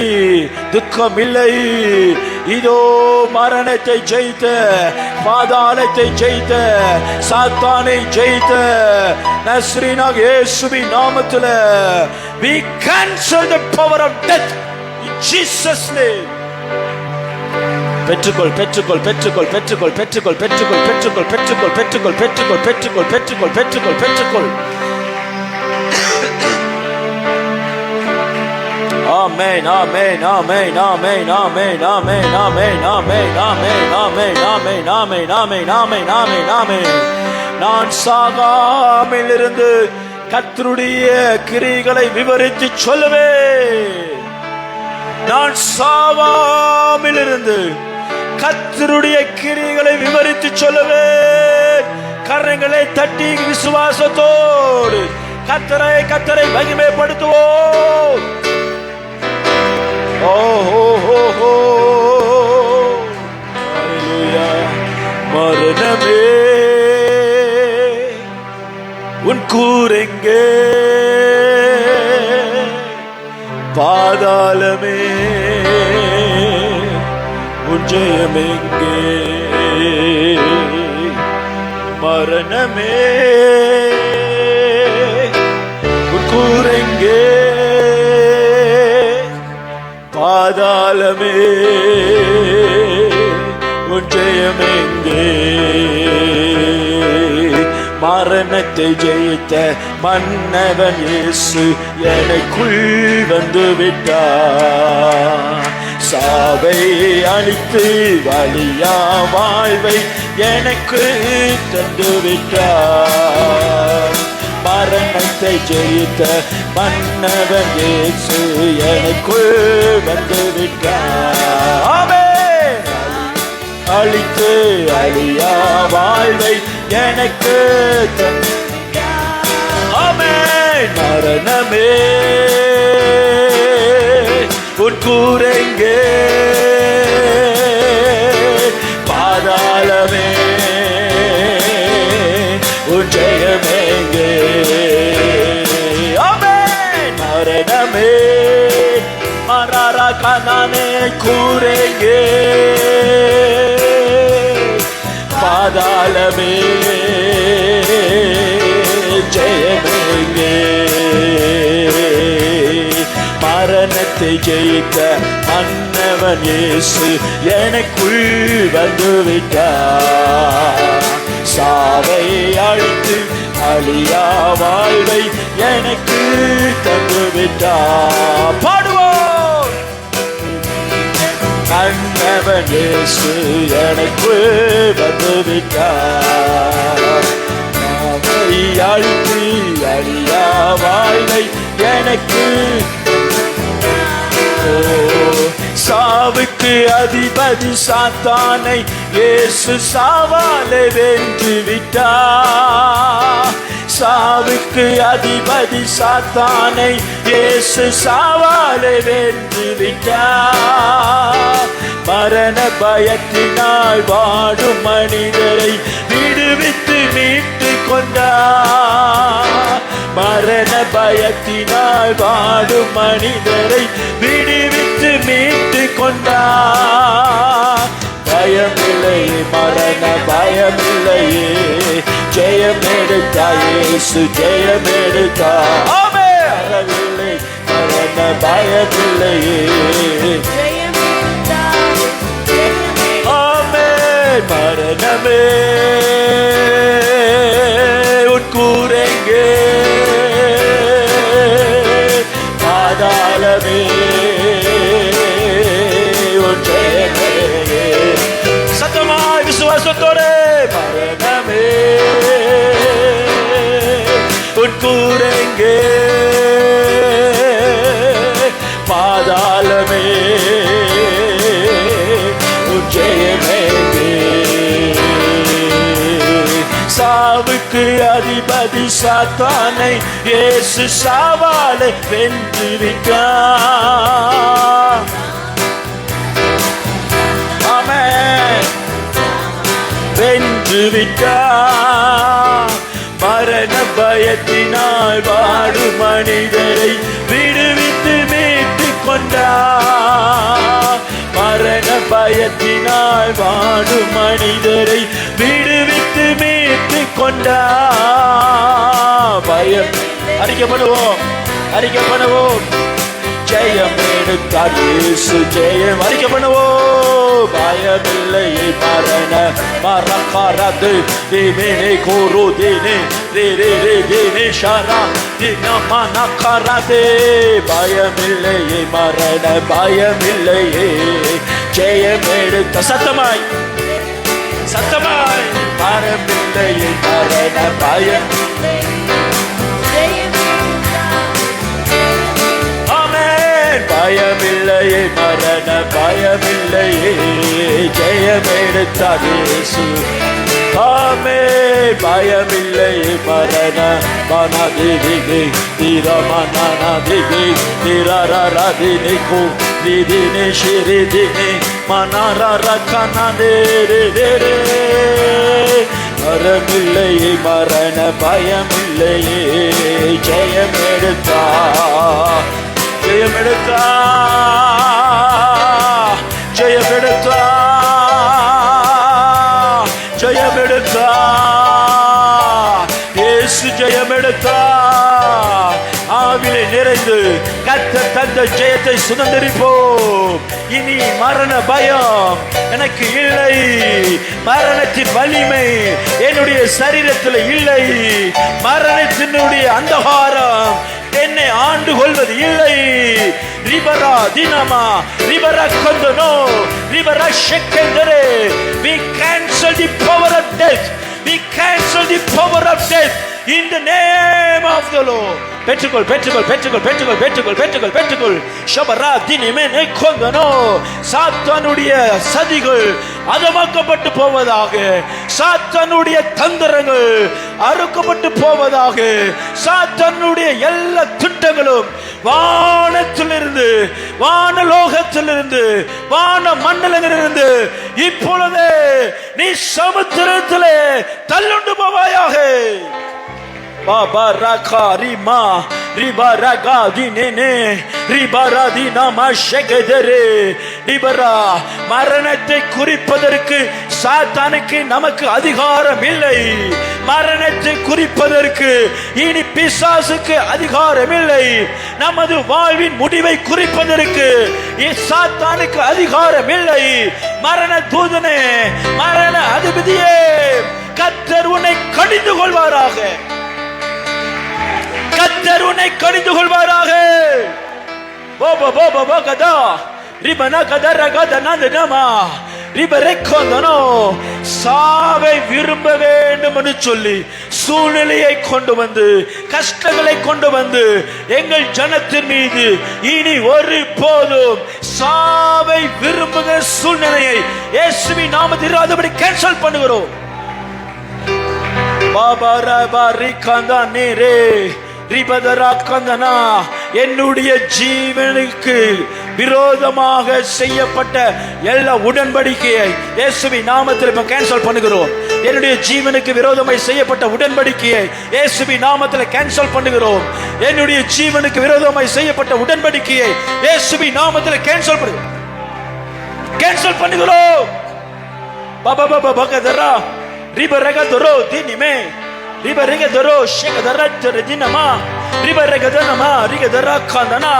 துக்கம் இல்லை. இதோ மரணத்தை ஜெயித்த, பாதாளத்தை ஜெயித்த, சாத்தானை ஜெயித்த நஸ்ரீனாக இயேசுவின் நாமத்தில் we cancel the power of death in Jesus name. பெற்றுக்கொள், பெற்றுக்கொள், பெற்றுக்கொள், பெற்றுக்கொள், பெற்றுக்கொள், பெற்றுக்கொள், பெற்றுக்கொள், பெற்றுக்கொள், பெற்றுக்கொள், பெற்றுக்கொள், பெற்றுக்கொள், பெற்றுக்கொள், பெற்றுக்கொள், பெற்றுக்கொள். ஆமென், ஆமென், ஆமென், ஆமென், ஆமென், ஆமென், ஆமென், ஆமென், ஆமென், ஆமென், ஆமென், ஆமென், ஆமென், ஆமென், ஆமென், ஆமென். நான் சாகாமல் இருந்து கர்த்தருடைய கிரியைகளை விவரித்து சொல்லுவேன். நான் சாவாமல் இருந்து கர்த்தருடைய கிரியைகளை விவரித்து சொல்லுவேன். கரங்களை தட்டி விசுவாசத்தோடு கர்த்தரை மகிமைப்படுத்துவோம். மரணமே உன் கூரெங்கே, பாதாளமே உன் ஜெயமெங்கே. மரணமே உன் கூரெங்கே, பாதாளமே உன் ஜெயமெங்கே. மரணத்தை ஜெயித்த மன்னவன் இயேசு எனக்குள் வந்து விட்டார். சாவை அழித்து வலியா வாழ்வை எனக்கு தந்து விட்டார். மரணத்தை ஜெயித்த மன்னவன் இயேசு எனக்குள் வந்து விட்டார். ஆமென். அழித்து அழியா வாழ்வை எனக்கு ஆமென். மரணமே உன் கூரெங்கே, பாதாளமே உன் ஜெயமெங்கே. ஆமென். மரணமே மராரா கனானே கூரெங்கே, பாதாளமே ஜெயமெங்கே. மரணத்தை ஜெயித்த மன்னவன் இயேசு எனக்குள் வந்து விட்டார். சாவை அழித்து அழியா வாழ்வை எனக்கு தந்து விட்டார். பாடுவோம். மன்னவன் இயேசு எனக்குள் வந்து விட்டார். சாவை அழித்து அழியா வாழ்வை எனக்கு. சாவுக்கு அதிபதி சாத்தானை இயேசு சாவாலே வென்று விட்டார். சாவுக்கு அதிபதி சாத்தானை இயேசு சாவாலே வென்று விட்டார். மரண பயத்தினால் வாடும் மனிதரை விடுவித்து மீட்டு கொண்டார். மரண பயத்தினால் வாடும் மனிதரை விடுவித்து மீட்டு கொண்டார். பயமில்லையே, மரண பயமில்லையே, ஜெயம் எடுத்தார் இயேசு, ஜெயம் எடுத்தார். அறவில்லை, மரண பயமில்லையே. ஆமென். மரணமே உன் கூரெங்கே, பாதாளமே உன் ஜெயமெங்கே. சத்தமாய் விசுவாசத்தோடு மரணமே உன் கூரெங்கே, பாதாளமே ஜெயமேது. சாவுக்கு அதிபதி சாத்தானை இயேசு சாவாலை வென்று விட்டார். ஆமென். வென்று விட்டார். மரண பயத்தினால் வாடும் மனிதரை விடுவித்து மீட்டுக் கொண்டார். மரண பயத்தினால் வாடும் மனிதரை விடுவித்து மீட்டுக் கொண்டார். பயம் அறிக்கப்படுவோம், அறிக்கப்படுவோம். ஜெயம் எடுத்தார் இயேசு, ஜெயம் அறிக்கப்படுவோம். பயமில்லையே மரண மரக்காரது தினே கோரு தினே ரே ரே ரே தினே ஷாரா தினமனக்காரதே. பயமில்லையே மரண பயமில்லையே, ஜெயம் எடுத்த சத்தமாய் சத்தமாய். மரமில்லையே மரண பயம். பயமில்லையே மரண பயமில்லையே, ஜெயம் எடுத்தார் இயேசு. ஆமென். பயமில்லையே மரண மனதிலே தீரமனதிலே தீரரதிலே கோ திதினே ஷிரிதினே மனரரகனதே ரே ரே. மரமில்லையே மரண பயமில்லையே, ஜெயம் எடுத்தார். ஜெயம் எடுத்தா, ஜெயம் எடுத்தா, ஜெயம் எடுத்தா. இயேசு ஜெயம் எடுத்தா. ஆவிலே நிறைந்து கர்த்தர் தந்த ஜெயத்தை சுதந்தரிப்போம். இனி மரண பயம் எனக்கு இல்லை. மரணத்தின் வலிமை என்னுடைய சரீரத்தில் இல்லை. மரணத்தினுடைய அந்தகாரம் என்னை ஆண்டு கொள்வது இல்லை. ரிபரா தினமா ரிபரா கொந்தனோ ரிபரா ஷெக்கெந்தரே. We cancel the power of death. We cancel the power of death in the name of the Lord. பெற்றுக்கொள் பெற்றுக்கொள் பெற்றுக்கொள் பெற்றுக்கொள் பெற்றுக்கொள் பெற்றுக்கொள் பெற்றுக்கொள். ஷபரா தினிமே கொந்தனோ. சாத்தானுடைய சதிகள் அதமாக்கப்பட்டு போவதாக. சாத்தானுடைய தந்திரங்கள் அறுக்கப்பட்டு போவதாக. சாத்தானுடைய எல்லா திட்டங்களும் வானத்திலிருந்து வானலோகத்திலிருந்து வான மண்டலங்களிலிருந்து இப்பொழுது நீ சமுத்திரத்திலே தள்ளுண்டு போவாயாக. பாபா ரகா ரிமா ரிபா ரகா தினே ரிபா ராதினா மஷகதரே. ரிபரா மரணத்தை குறிப்பதற்கு சாத்தானுக்கு நமக்கு அதிகாரம் இல்லை. மரணத்தை குறிப்பதற்கு இனி பிசாசுக்கு அதிகாரம் இல்லை. நமது வாழ்வின் முடிவை குறிப்பதற்கு சாத்தானுக்கு அதிகாரம் இல்லை. மரண தூதனே, மரண அதிபதியே, கர்த்தர் உன்னை கடிந்து கொள்வாராக. கர்த்தர் உன்னை கடிந்து கொள்வாராக. போபோ போபோ போகதா ரிபனா கதர கதனமா ரிபரெக்கோந்தனோ. சாவை விரும்ப வேண்டும் என்று சொல்லி சூழ்நிலையை கொண்டு வந்து கஷ்டங்களை கொண்டு வந்து எங்கள் ஜனத்தின் மீது இனி ஒரு போதும் சாவை விரும்புகிற சூழ்நிலையை இயேசுவின் நாமத்தில் அதுபடி கேன்சல் பண்ணுகிறோம். பாபா ரபா ரிகந்தா நேரே ரிபதரா கந்தனா. என்னுடைய ஜீவனுக்கு விரோதமாக செய்யப்பட்ட எல்லா உடன்படிக்கையை இயேசுவின் நாமத்தில் இப்ப கேன்சல் பண்ணுகிறோம். என்னுடைய ஜீவனுக்கு விரோதமாய் செய்யப்பட்ட உடன்படிக்கையை இயேசுவின் நாமத்தில் கேன்சல் பண்ணுகிறோம். என்னுடைய ஜீவனுக்கு விரோதமாய் செய்யப்பட்ட உடன்படிக்கையை இயேசுவின் நாமத்தில் கேன்சல் பண்ணுகிறோம். பாபா பாபா பகதரா ரிபரகதரோ தினிமே ரிபரகதரோ ஷெகதரச்சர தினமா ரிபரகதனமா ரிகதரா கந்தனா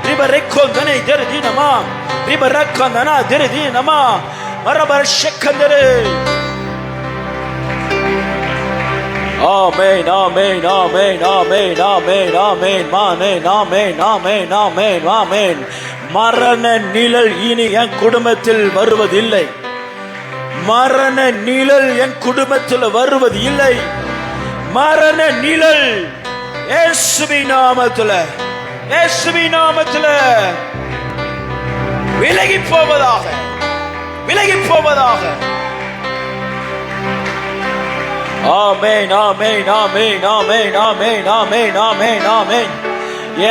ரிபரெக்கோந்தனே தெரதினமா ரிபரக்கந்தனா தெரதினமா மரபர ஷெக்கந்தரே. ஆமென் ஆமென் ஆமென் ஆமென் ஆமென் ஆமென் ஆமென் ஆமென் ஆமென் ஆமென் ஆமென். மரண நிழல் இனி என் குடும்பத்தில் வருவதில்லை. மரண நிழல் என் குடும்பத்தில் வருவது இல்லை. மரண நிழல் இயேசுவின் நாமத்தில் இயேசுவின் நாமத்தில் விலகி போவதாக, விலகி போவதாக. இருப்பதாக. ஆமென், ஆமென், ஆமென், ஆமென், ஆமென், ஆமென், ஆமென், ஆமென்.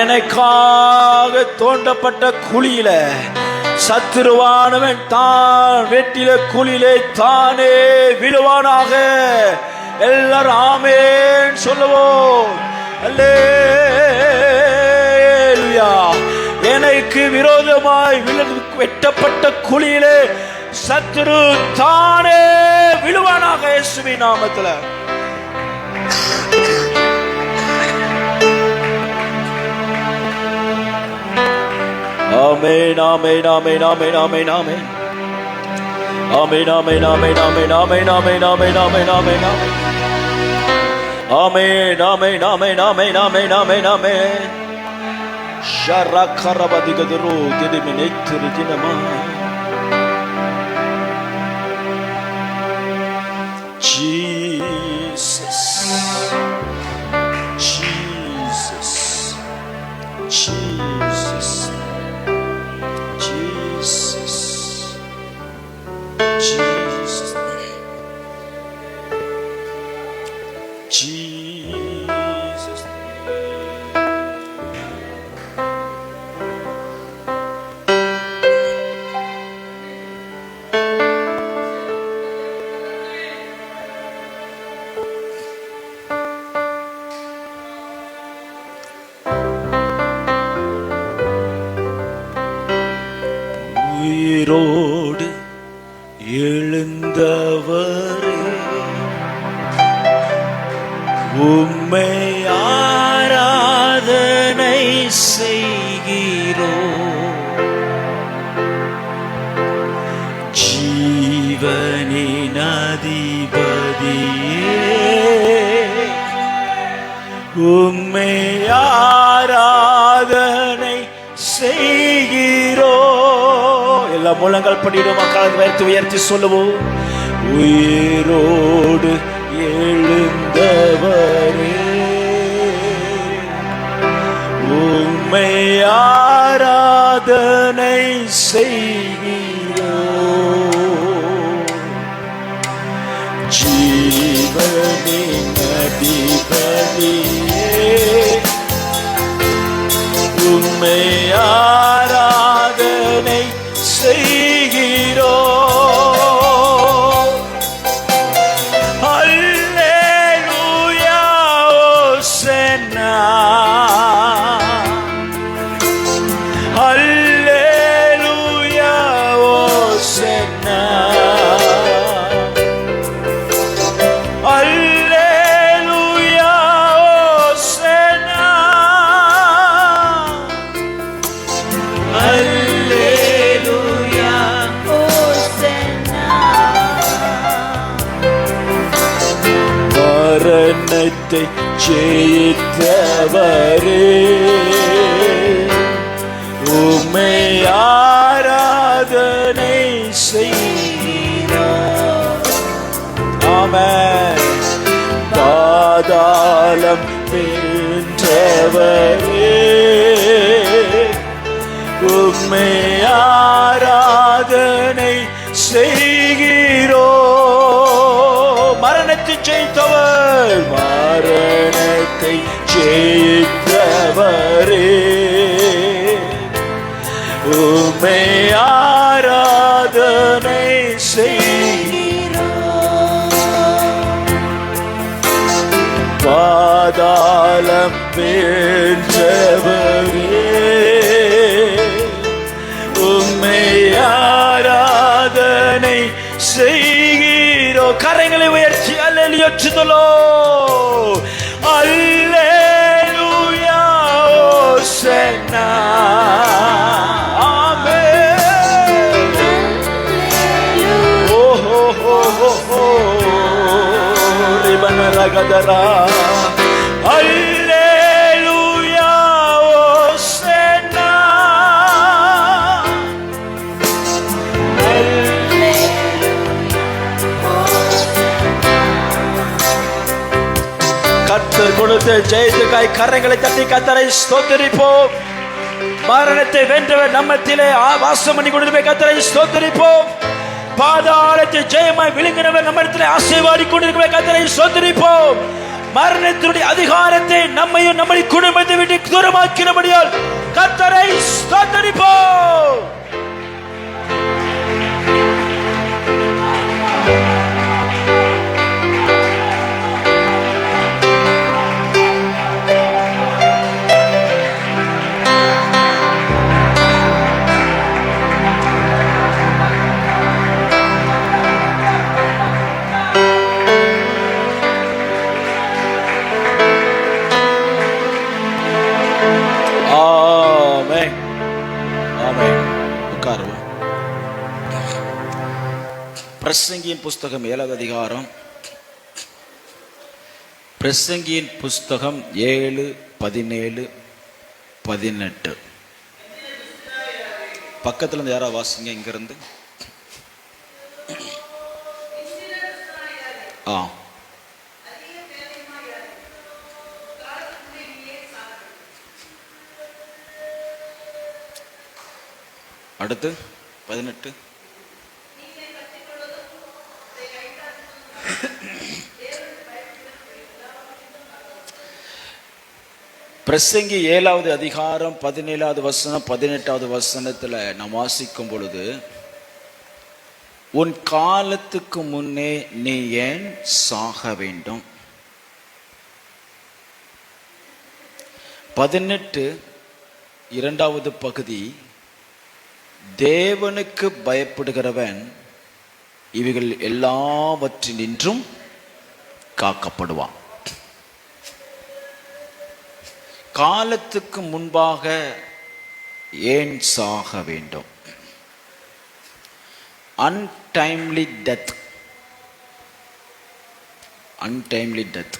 எனக்காக தோண்டப்பட்ட குழியில சத்துருவானவன் தான் வெட்டில குழியிலே தானே விழுவானாக. எல்லாரும் ஆமென் சொல்லுவோம். அல்லேலூயா. எனக்கு விரோதமாய் வெட்டப்பட்ட குழியிலே சத்துரு தானே விழுவானாக இயேசுவின் நாமத்துல. ஆமென், ஆமென், ஆமென், ஆமென், ஆமென், ஆமென். ஆமென், ஆமென், ஆமென், ஆமென், ஆமென், ஆமென், ஆமென், ஆமென், ஆமென், ஆமென். ஆமென், ஆமென், ஆமென், ஆமென், ஆமென், ஆமென், ஆமென். ஷரகரபதிகதரோ திடிமினேத்திரு தினமா. Jesus, Jesus, Jesus, Jesus, Jesus, Jesus. உயிரோடு எழுந்தவரே, உம்மை ஆராதனை செய்கிறோம். ஜீவனின் அதிபதியே, உம்மை ஆராதனை செய்கிறோம். எல்லா முழங்கள் படிடும் மக்கள் வைத்து உயர்த்தி சொல்லுவோம். உயிரோடு எழுந்தவரே, உம்மை ஆராதனை செய்கிறோம். ஜீவனின் அதிபதியே, உம்மை ஆராதனை செய்கிறோம். அல்லேலூயா ஓசன்னா, அல்லேலூயா ஓசன்னா, அல்லேலூயா ஓசன்னா, அல்லேலூயா ஓசன்னா. மரணத்தை ஜெயித்தவரே, உம்மை ஆராதனை செய்கிறோம். ஆமென். பாதாளம் வென்றவரே, உம்மை ஆராதனை செய்கிறோம். மரணத்தை ஜெயித்தவர், மரணத்தை ஜெயித்தவரே, உம்மை ஆராதனை செய்கிறோம். பாதாளம் வென்றவரே, உம்மை ஆராதனை செய்கிறோம். கரங்களை உயர்த்தி அல்லேலூயா சொல்லுவோம். அல்லேலூயா ஓசன்னா. ஆமென். ஓஹோ ஹோ ஹோ ஹோ ரிபனரகதரா. அல்லேலூயா ஓசன்னா. கர்த்தர் கொடுத்த ஜெயத்துக்காய் கரங்களை தட்டி கர்த்தரை ஸ்தோத்திரிப்போம். மரணத்தை வென்றவர் நம்மத்திலே வாசம் பண்ணி கொண்டிருப்ப கர்த்தரை ஸ்தோத்திரிப்போம். பாதாளத்தை ஜெயமாய் விழுங்கினவர் நம்மிடத்தில் ஆசீர்வாடி கொண்டிருக்கிற கர்த்தரை ஸ்தோத்திரிப்போம். மரணத்தினுடைய அதிகாரத்தை நம்மையும் நம்முடைய குடும்பத்தை விட்டு தூரமாக்கினபடியால் கர்த்தரை ஸ்தோத்திரிப்போம். பிரசங்கியின் புஸ்தகம் 7வது அதிகாரம். பிரசங்கியின் புஸ்தகம் 7, 17, 18. பக்கத்துல இருந்து யாரா வாசிங்க இங்க இருந்து. அடுத்து 18. பிரசங்கி 7வது அதிகாரம் 17வது வசனம் 18வது வசனத்துல நாம் வாசிக்கும் பொழுது, உன் காலத்துக்கு முன்னே நீ ஏன் சாக வேண்டும்? 18 2வது பகுதி, தேவனுக்கு பயப்படுகிறவன் இவைகள் எல்லாவற்றினின்றும் காக்கப்படுவான். காலத்துக்கு முன்பாக ஏன் சாக வேண்டும்? Untimely death. Untimely death.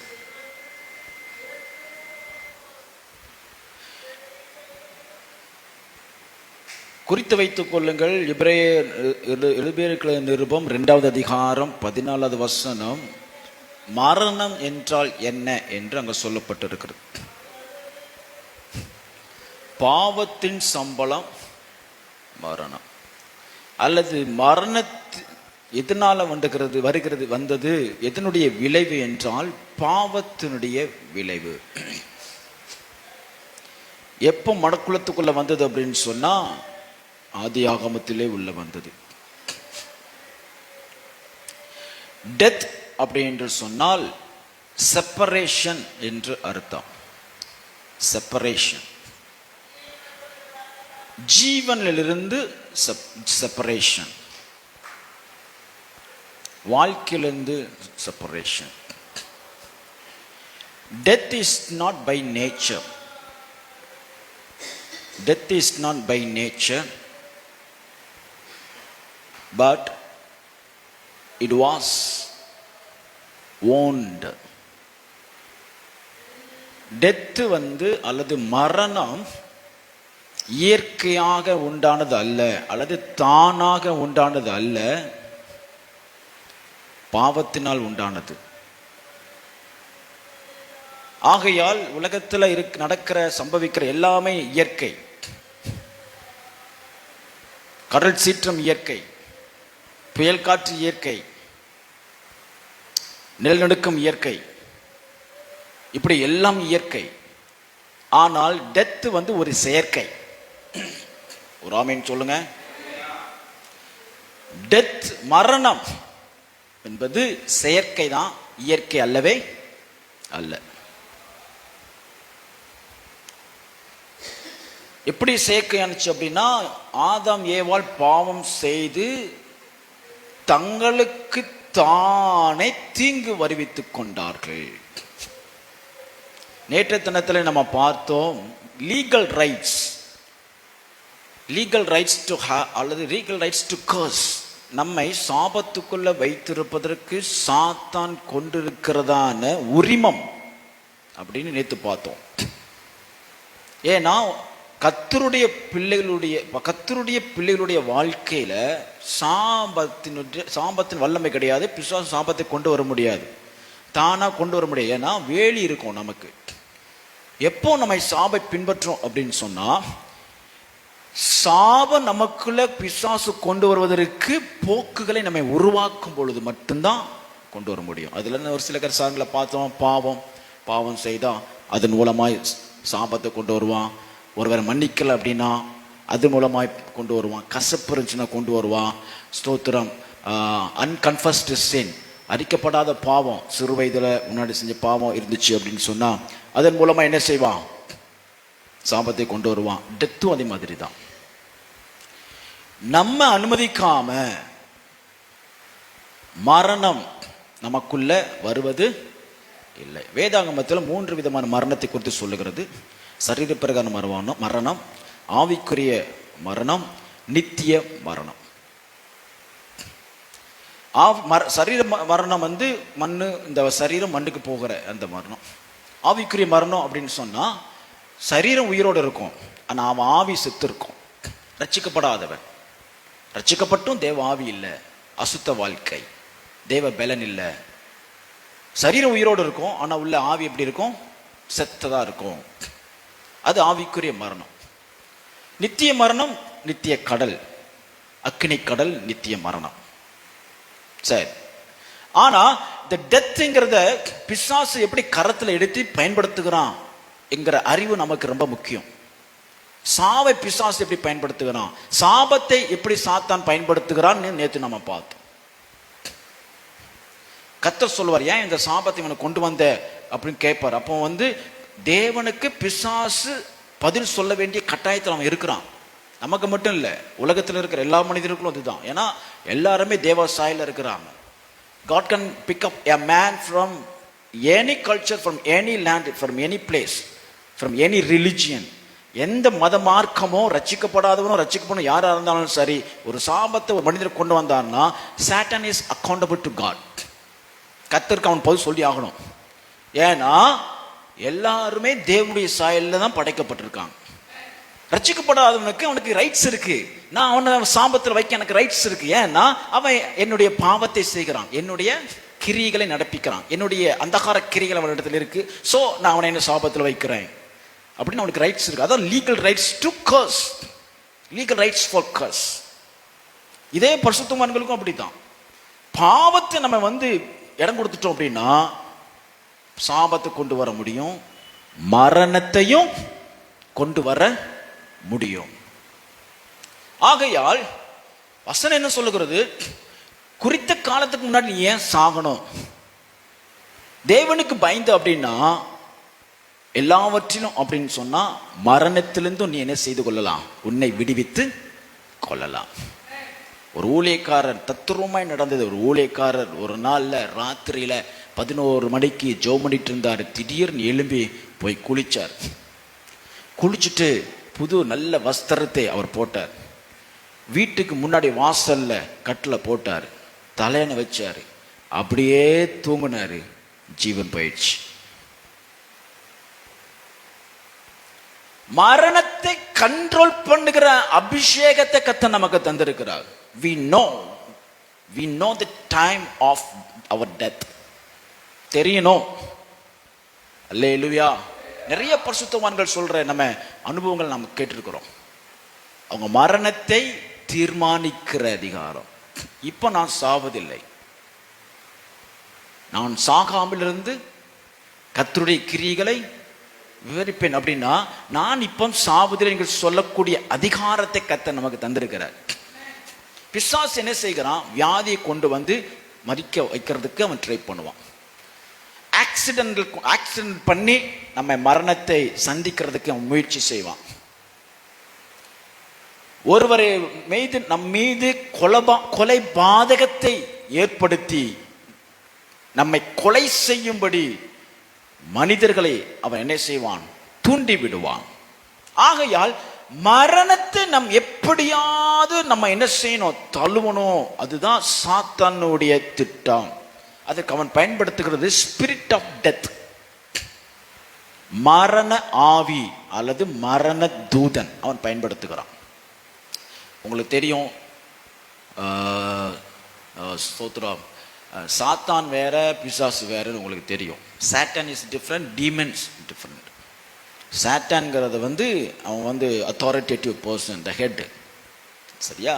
குறித்து வைத்துக் கொள்ளுங்கள். எபிரேயர் நிருபம் 2வது அதிகாரம் 14வது வசனம், மரணம் என்றால் என்ன என்று அங்கு சொல்லப்பட்டிருக்கிறது. பாவத்தின் சம்பளம் மரணம். அல்லது மரணத்து எதனால வந்தது எதனுடைய விளைவு என்றால் பாவத்தினுடைய விளைவு. எப்போ மடக்குளத்துக்குள்ள வந்தது அப்படின்னு சொன்னா ஆதி ஆகமத்திலே உள்ள வந்தது. டெத் அப்படி என்று சொன்னால் செப்பரேஷன் என்று அர்த்தம். செப்பரேஷன், ஜீவனிலிருந்து செப்பரேஷன், வாழ்க்கையிலிருந்து separation. Death is not by nature. Death is not by nature, but it was owned. Death அல்லது மரணம் இயற்கையாக உண்டானது அல்ல, அல்லது தானாக உண்டானது அல்ல, பாவத்தினால் உண்டானது. ஆகையால் உலகத்தில் நடக்கிற சம்பவிக்கிற எல்லாமே இயற்கை. கடல் சீற்றம் இயற்கை, புயல் காற்று இயற்கை, நிலநடுக்கம் இயற்கை, இப்படி எல்லாம் இயற்கை. ஆனால் டெத் ஒரு செயற்கை. ஒரு ஆமீன் சொல்லுங்க. டெத், மரணம் என்பது செயற்கை தான், இயற்கை அல்லவே அல்ல. எப்படி செயற்கையானுச்சு அப்படின்னா, ஆதாம் ஏவாள் பாவம் செய்து தங்களுக்கு தானே தீங்கு வருவித்துக் கொண்டார்கள். நேற்றைய தினத்தில் நம்ம பார்த்தோம், legal rights, legal rights to அல்லது லீகல் ரைட்ஸ் டு கர்ஸ், நம்மை சாபத்துக்குள்ள வைத்திருப்பதற்கு சாத்தான் கொண்டிருக்கிறதான உரிமம் அப்படின்னு நேற்று பார்த்தோம். ஏன்னா கர்த்தருடைய பிள்ளைகளுடைய வாழ்க்கையில சாபத்தின் வல்லமை கிடையாது. பிசாசு சாபத்தை கொண்டு வர முடியாது, தானா கொண்டு வர முடியாது. ஏன்னா வேலி இருக்கும் நமக்கு. எப்போ நம்ம சாபை பின்பற்றோம் அப்படின்னு சொன்னா, சாபம் நமக்குள்ள பிசாசு கொண்டு வருவதற்கு போக்குகளை நம்மை உருவாக்கும் பொழுது மட்டும்தான் கொண்டு வர முடியும். அதுல ஒரு சில கருசாங்களை பார்த்தோம். பாவம் செய்தா அதன் மூலமாய் சாபத்தை கொண்டு வருவான். ஒருவரை மன்னிக்கல அப்படின்னா அது மூலமாய் கொண்டு வருவான். கசப்பு இருந்துச்சுன்னா கொண்டு வருவான். ஸ்தோத்திரம். அன்கன்ஃபஸ்டு சின், அறிக்கப்படாத பாவம், சிறு வயதுல முன்னாடி செஞ்ச பாவம் இருந்துச்சு அப்படின்னு சொன்னா அதன் மூலமா என்ன செய்வான்? சாபத்தை கொண்டு வருவான். டெத்தும் அதே மாதிரி தான். நம்ம அனுமதிக்காம மரணம் நமக்குள்ள வருவது இல்லை. வேதாகமத்தில் 3 விதமான மரணத்தை குறித்து சொல்லுகிறது. சரீர பிரகார மரணம், ஆவிக்குரிய மரணம், நித்திய மரணம். சரீர மரணம் மண்ணு, இந்த சரீரம் மண்ணுக்கு போகிற அந்த மரணம். ஆவிக்குரிய மரணம் அப்படின்னு சொன்னா சரீரம் உயிரோடு இருக்கும், ஆனா அவன் ஆவி செத்து இருக்கும். ரட்சிக்கப்படாதவன், ரட்சிக்கப்பட்டும் தேவ ஆவி இல்லை, அசுத்த வாழ்க்கை, தேவ பலன் இல்லை. சரீரம் உயிரோடு இருக்கும், ஆனா உள்ள ஆவி எப்படி இருக்கும்? செத்ததா இருக்கும். அது ஆவிக்குரிய மரணம். நித்திய மரணம், நித்திய கடல், அக்கினி கடல், நித்திய மரணம். சரி, ஆனா இந்த டெத்ங்கிறத பிசாசு எப்படி கரத்துல எடுத்து பயன்படுத்துகிறான் என்கிற அறிவு நமக்கு ரொம்ப முக்கியம். சாவை பிசாசு எப்படி பயன்படுத்துகிறான், சாபத்தை எப்படி சாத்தான் பயன்படுத்துகிறான்னு நேற்று நம்ம பார்த்தோம். கர்த்தர் சொல்வார், ஏன் இந்த சாபத்தை இவனை கொண்டு வந்த அப்படின்னு கேட்பார். அப்போ தேவனுக்கு பிசாசு பதில் சொல்ல வேண்டிய கட்டாயத்தில் அவன் இருக்கிறான். நமக்கு மட்டும் இல்லை, உலகத்தில் இருக்கிற எல்லா மனிதர்களுக்கும் அதுதான். ஏன்னா எல்லாருமே தேவ சாயல இருக்கிறாங்க. God can pick up a man from any culture, from any land, from any place, from any religion. எந்த மத மார்க்கமோ ரட்சிக்கப்படாதவனோ ரட்சிக்கப்படணும் யாரா இருந்தாலும் சரி, ஒரு சாபத்தை ஒரு மனிதர் கொண்டு வந்தான்னா Satan is accountable to God. கர்த்தருக்கு அவன் பதில் சொல்லி ஆகணும். ஏன்னா எல்லாருமே தேவனுடைய சாயல்ல தான் படைக்கப்பட்டிருக்காங்க. ரட்சிக்கப்படாதவனுக்கு அவனுக்கு ரைட்ஸ் இருக்கு. நான் அவனை சாபத்தில் வைக்க எனக்கு ரைட்ஸ் இருக்கு. ஏன்னா அவன் என்னுடைய பாவத்தை செய்கிறான், என்னுடைய கிரிகளை நடப்பிக்கிறான், என்னுடைய அந்தகார கிரிகள் அவன் இடத்துல இருக்கு. ஸோ நான் அவனை என்ன சாபத்தில் வைக்கிறேன் அப்படின்னு அவனுக்கு ரைட்ஸ் இருக்கு. அதான் legal rights to curse, legal rights for curse. இதே பரிசுத்தவான்களுக்கும் அப்படித்தான். பாவத்தை நம்ம இடம் கொடுத்துட்டோம் அப்படின்னா சாபத்தை கொண்டு வர முடியும், மரணத்தையும் கொண்டு வர முடியும். ஆகையால் வசனம் என்ன சொல்லுகிறது? குறித்த காலத்துக்கு முன்னாடி நீ ஏன் சாகணும்? தேவனுக்கு பயந்து அப்படின்னா எல்லாவற்றிலும் அப்படின்னு சொன்னா மரணத்திலிருந்தும் நீ என்ன செய்து கொள்ளலாம்? உன்னை விடுவித்து கொள்ளலாம். ஒரு ஊழியக்காரர் தத்துவமாய் நடந்தது. ஒரு ஊழியக்காரர் ஒரு நாள்ல ராத்திரியில 11 மணிக்கு ஜெபம் பண்ணிட்டு இருந்தார். திடீர்னு எழும்பி போய் குளிச்சார். குளிச்சுட்டு புது நல்ல வஸ்திரத்தை அவர் போட்டார். வீட்டுக்கு முன்னாடி வாசல்ல கட்டில போட்டார், தலையணை வச்சாரு, அப்படியே தூங்கினாரு. ஜீவன் போயிடுச்சு. மரணத்தை கண்ட்ரோல் பண்ணுகிற அபிஷேகத்தை கர்த்தர் நமக்கு தந்திருக்கிறார். we know the time of our death. தெரியணும். அல்லேலூயா. நிறைய பரிசுத்தவான்கள் சொல்ற நம்ம அனுபவங்கள் நம்ம கேட்டிருக்கிறோம். அவங்க மரணத்தை தீர்மானிக்கிற அதிகாரம். இப்ப நான் சாவதில்லை, நான் சாகாமல் இருந்து கர்த்தருடைய கிரியைகளை விவரிப்பேன் அப்படின்னா நான் இப்போ சாவதில்லை என்று சொல்லக்கூடிய அதிகாரத்தை கர்த்தர் நமக்கு தந்திருக்கிறார். பிசாசு என்ன செய்கிறான்? வியாதியை கொண்டு மறிக்க வைக்கிறதுக்கு அவன் ட்ரை பண்ணுவான். ஆக்சிடென்ட் பண்ணி நம்ம மரணத்தை சந்திக்கிறதுக்கு அவன் முயற்சி செய்வான். ஒருவரை நம் மீது கொலை பாதகத்தை ஏற்படுத்தி நம்மை கொலை செய்யும்படி மனிதர்களை அவன் என்ன செய்வான்? தூண்டி விடுவான். ஆகையால் மரணத்தை நம் எப்படியாவது நம்ம என்ன செய்யணும்? தள்ளுவணும். அதுதான் சாத்தானுடைய திட்டம். அதுக்கு அவன் பயன்படுத்துகிறது ஸ்பிரிட் ஆஃப் டெத், மரண ஆவி அல்லது மரண தூதன் அவன் பயன்படுத்துகிறான். உங்களுக்கு தெரியும், சாத்தான் வேற பிசாசு வேறன்னு உங்களுக்கு தெரியும். Satan is different, demons different. சாட்டான்ங்கிறது அவன் அத்தாரிட்டேட்டிவ் பர்சன், த ஹெட். சரியா?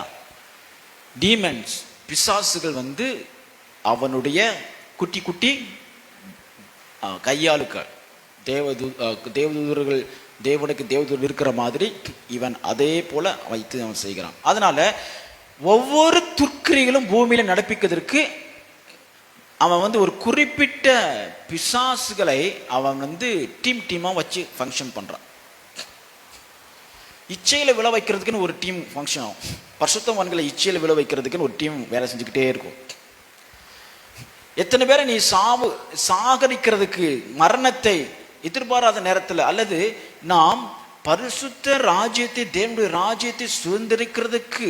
டீமன்ஸ், பிசாசுகள் அவனுடைய குட்டி குட்டி கையாளுக்கள். தேவதூதர்கள், தேவனுக்கு தேவதூதர் இருக்கிற மாதிரி இவன் அதே போல வைத்து அவன் செய்கிறான். அதனால ஒவ்வொரு துர்க்கிரிகளும் பூமியில நடப்பிக்கிறதுக்கு அவன் ஒரு குறிப்பிட்ட பிசாசுகளை அவன் டீமா வச்சு ஃபங்க்ஷன் பண்றான். இச்சையில விழ வைக்கிறதுக்குன்னு ஒரு டீம் ஃபங்க்ஷன் ஆகும். பரிசுத்தவான்களை இச்சையில விழ வைக்கிறதுக்குன்னு ஒரு டீம் வேலை செஞ்சுக்கிட்டே இருக்கும். எத்தனை பேரை நீ சாகரிக்கிறதுக்கு, மரணத்தை எதிர்பாராத நேரத்தில், அல்லது நாம் பரிசுத்த ராஜ்யத்தை, தேவனுடைய ராஜ்யத்தை சுதந்திரிக்கிறதுக்கு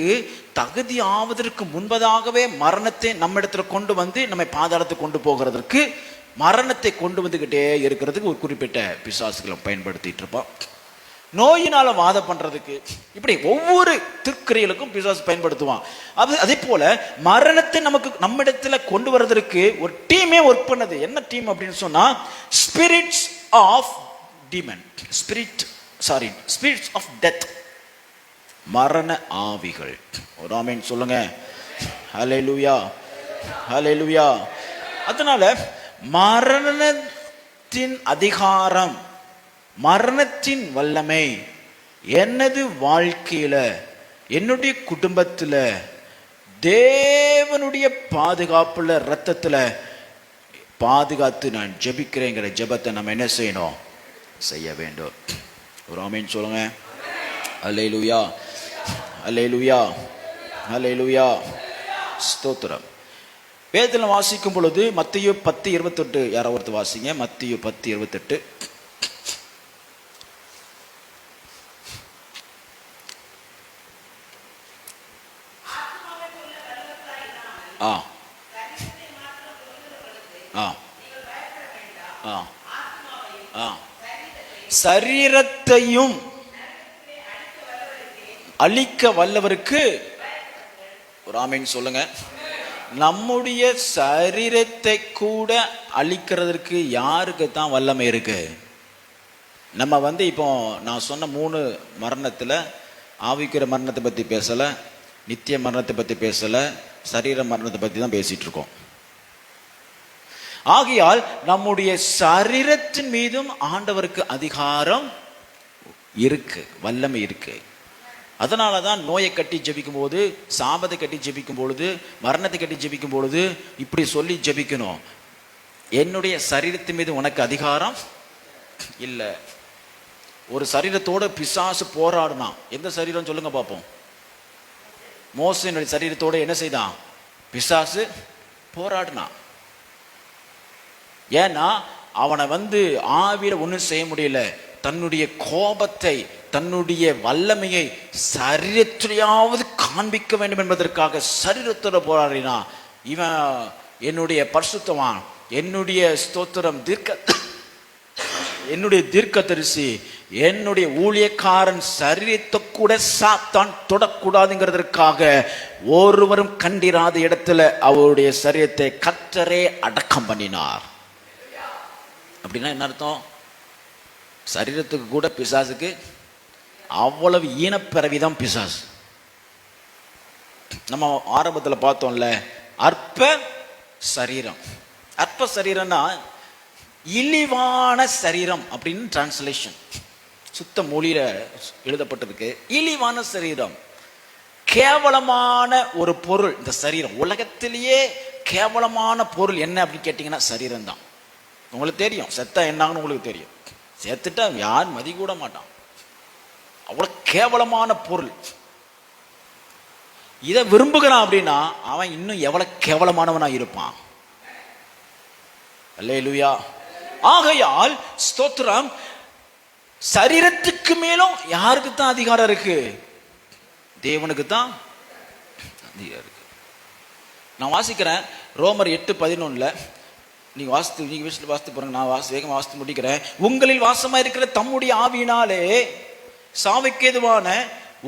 தகுதி ஆவதற்கு முன்பதாகவே மரணத்தை நம்ம இடத்துல கொண்டு நம்மை பாதாளத்தை கொண்டு போகிறதுக்கு, மரணத்தை கொண்டு வந்துகிட்டே இருக்கிறதுக்கு ஒரு குறிப்பிட்ட பிசாசுகளை பயன்படுத்திட்டு இருப்பான். நோயினால வாதம் பண்றதுக்கு, இப்படி ஒவ்வொரு திருக்கிரைகளுக்கும் பிசாசு பயன்படுத்துவான். அதே போல மரணத்தை நம்ம இடத்துல கொண்டு வர்றதற்கு ஒரு டீமே ஒர்க் பண்ணது. என்ன டீம் அப்படின்னு சொன்னா, spirits of demon, spirits of death, மரண ஆவிகள். ஒரு ஆமென் சொல்லுங்க. ஹல்லேலூயா, ஹல்லேலூயா. அதனால மரணத்தின் அதிகாரம், மரணத்தின் வல்லமை என்னது வாழ்க்கையில, என்னுடைய குடும்பத்துல, தேவனுடைய பாதுகாப்புல, ரத்தத்துல பாதுகாத்து நான் ஜெபிக்கிறேங்கிற ஜெபத்தை நம்ம என்ன செய்யணும்? செய்ய வேண்டும். ஒரு ஆமென் சொல்லுங்க. அல்லேலூயா, அல்லேலூயா, அல்லேலூயா. ஸ்தோத்திரம். வேதத்தில் வாசிக்கும் பொழுது மத்தேயு 10:28, யாரோ ஒருத்தர் வாசிங்க. மத்தேயு 10:28. சரீரத்தையும் அழிக்க வல்லவருக்கு, ஒரு ஆமென் சொல்லுங்க. நம்முடைய சரீரத்தை கூட அழிக்கிறதுக்கு யாருக்கு தான் வல்லமை இருக்கு? நம்ம இப்போ நான் சொன்ன 3 மரணத்துல, ஆவிக்குற மரணத்தை பத்தி பேசல, நித்திய மரணத்தை பத்தி பேசல, சரீர மரணத்தை பத்தி தான் பேசிட்டு இருக்கோம். ஆகையால் நம்முடைய சரீரத்தின் மீதும் ஆண்டவருக்கு அதிகாரம் இருக்கு, வல்லமை இருக்கு. அதனாலதான் நோயை கட்டி ஜெபிக்கும் போது, சாபத்தை கட்டி ஜெபிக்கும் பொழுது, மரணத்தை கட்டி ஜெபிக்கும் பொழுது இப்படி சொல்லி ஜெபிக்கணும். என்னுடைய சரீரத்தின் மீது உனக்கு அதிகாரம் இல்லை. ஒரு சரீரத்தோட பிசாசு போராடுனா, எந்த சரீரம் சொல்லுங்க பார்ப்போம்? மோசேயுடைய சரீரத்தோட என்ன செய்தான்? பிசாசு போராடினான். ஏன்னா அவனை ஆவியில ஒன்றும் செய்ய முடியல. தன்னுடைய கோபத்தை, தன்னுடைய வல்லமையை சரீரத்திலேயாவது காண்பிக்க வேண்டும் என்பதற்காக சரீரத்தோட போராடினா. இவன் என்னுடைய பரிசுத்தவான், என்னுடைய ஸ்தோத்திரம், என்னுடைய தீர்க்கதரிசி, என்னுடைய ஊழியக்காரன் சரீரத்தை கூட சாத்தான் தொடக்கூடாதுங்கிறதற்காக ஒருவரும் கண்டிராத இடத்துல அவருடைய சரீரத்தை கர்த்தரே அடக்கம் பண்ணினார். அப்படின்னா என்ன அர்த்தம்? சரீரத்துக்கு கூட பிசாசுக்கு அவ்வளவு ஈனப்பிறவிதான் பிசாசு. நம்ம ஆரம்பத்தில் பார்த்தோம்ல, அற்ப சரீரம். அற்ப சரீரம்னா இழிவான சரீரம் அப்படின்னு டிரான்ஸ்லேஷன் சுத்த மொழியில எழுதப்பட்டிருக்கு. இழிவான சரீரம், கேவலமான ஒரு பொருள். இந்த சரீரம் உலகத்திலேயே கேவலமான பொருள் என்ன அப்படின்னு கேட்டீங்கன்னா சரீரம் தான். உங்களுக்கு தெரியும் செத்தா என்னாங்கன்னு உங்களுக்கு தெரியும். செத்துட்டா யார் மதி கூட மாட்டான், அவ்வளவு கேவலமான பொருள். இதை விரும்புகிறான் அப்படின்னா அவன் இன்னும் எவ்வளவு கேவலமானவனா இருப்பான். அல்லேலூயா. ஆகையால் ஸ்தோத்திரம், சரீரத்துக்கு மேலும் யாருக்கு தான் அதிகாரம் இருக்கு? தேவனுக்கு தான் அதிகாரம் இருக்கு. நான் வாசிக்கிறேன் ரோமர் 8:11. நீங்க வீட்டில் வாசித்து போறீங்க, நான் வேகமாக வாசித்து முடிக்கிறேன். உங்களில் வாசமா இருக்கிற தம்முடைய ஆவியினாலே சாவுக்கேதுவான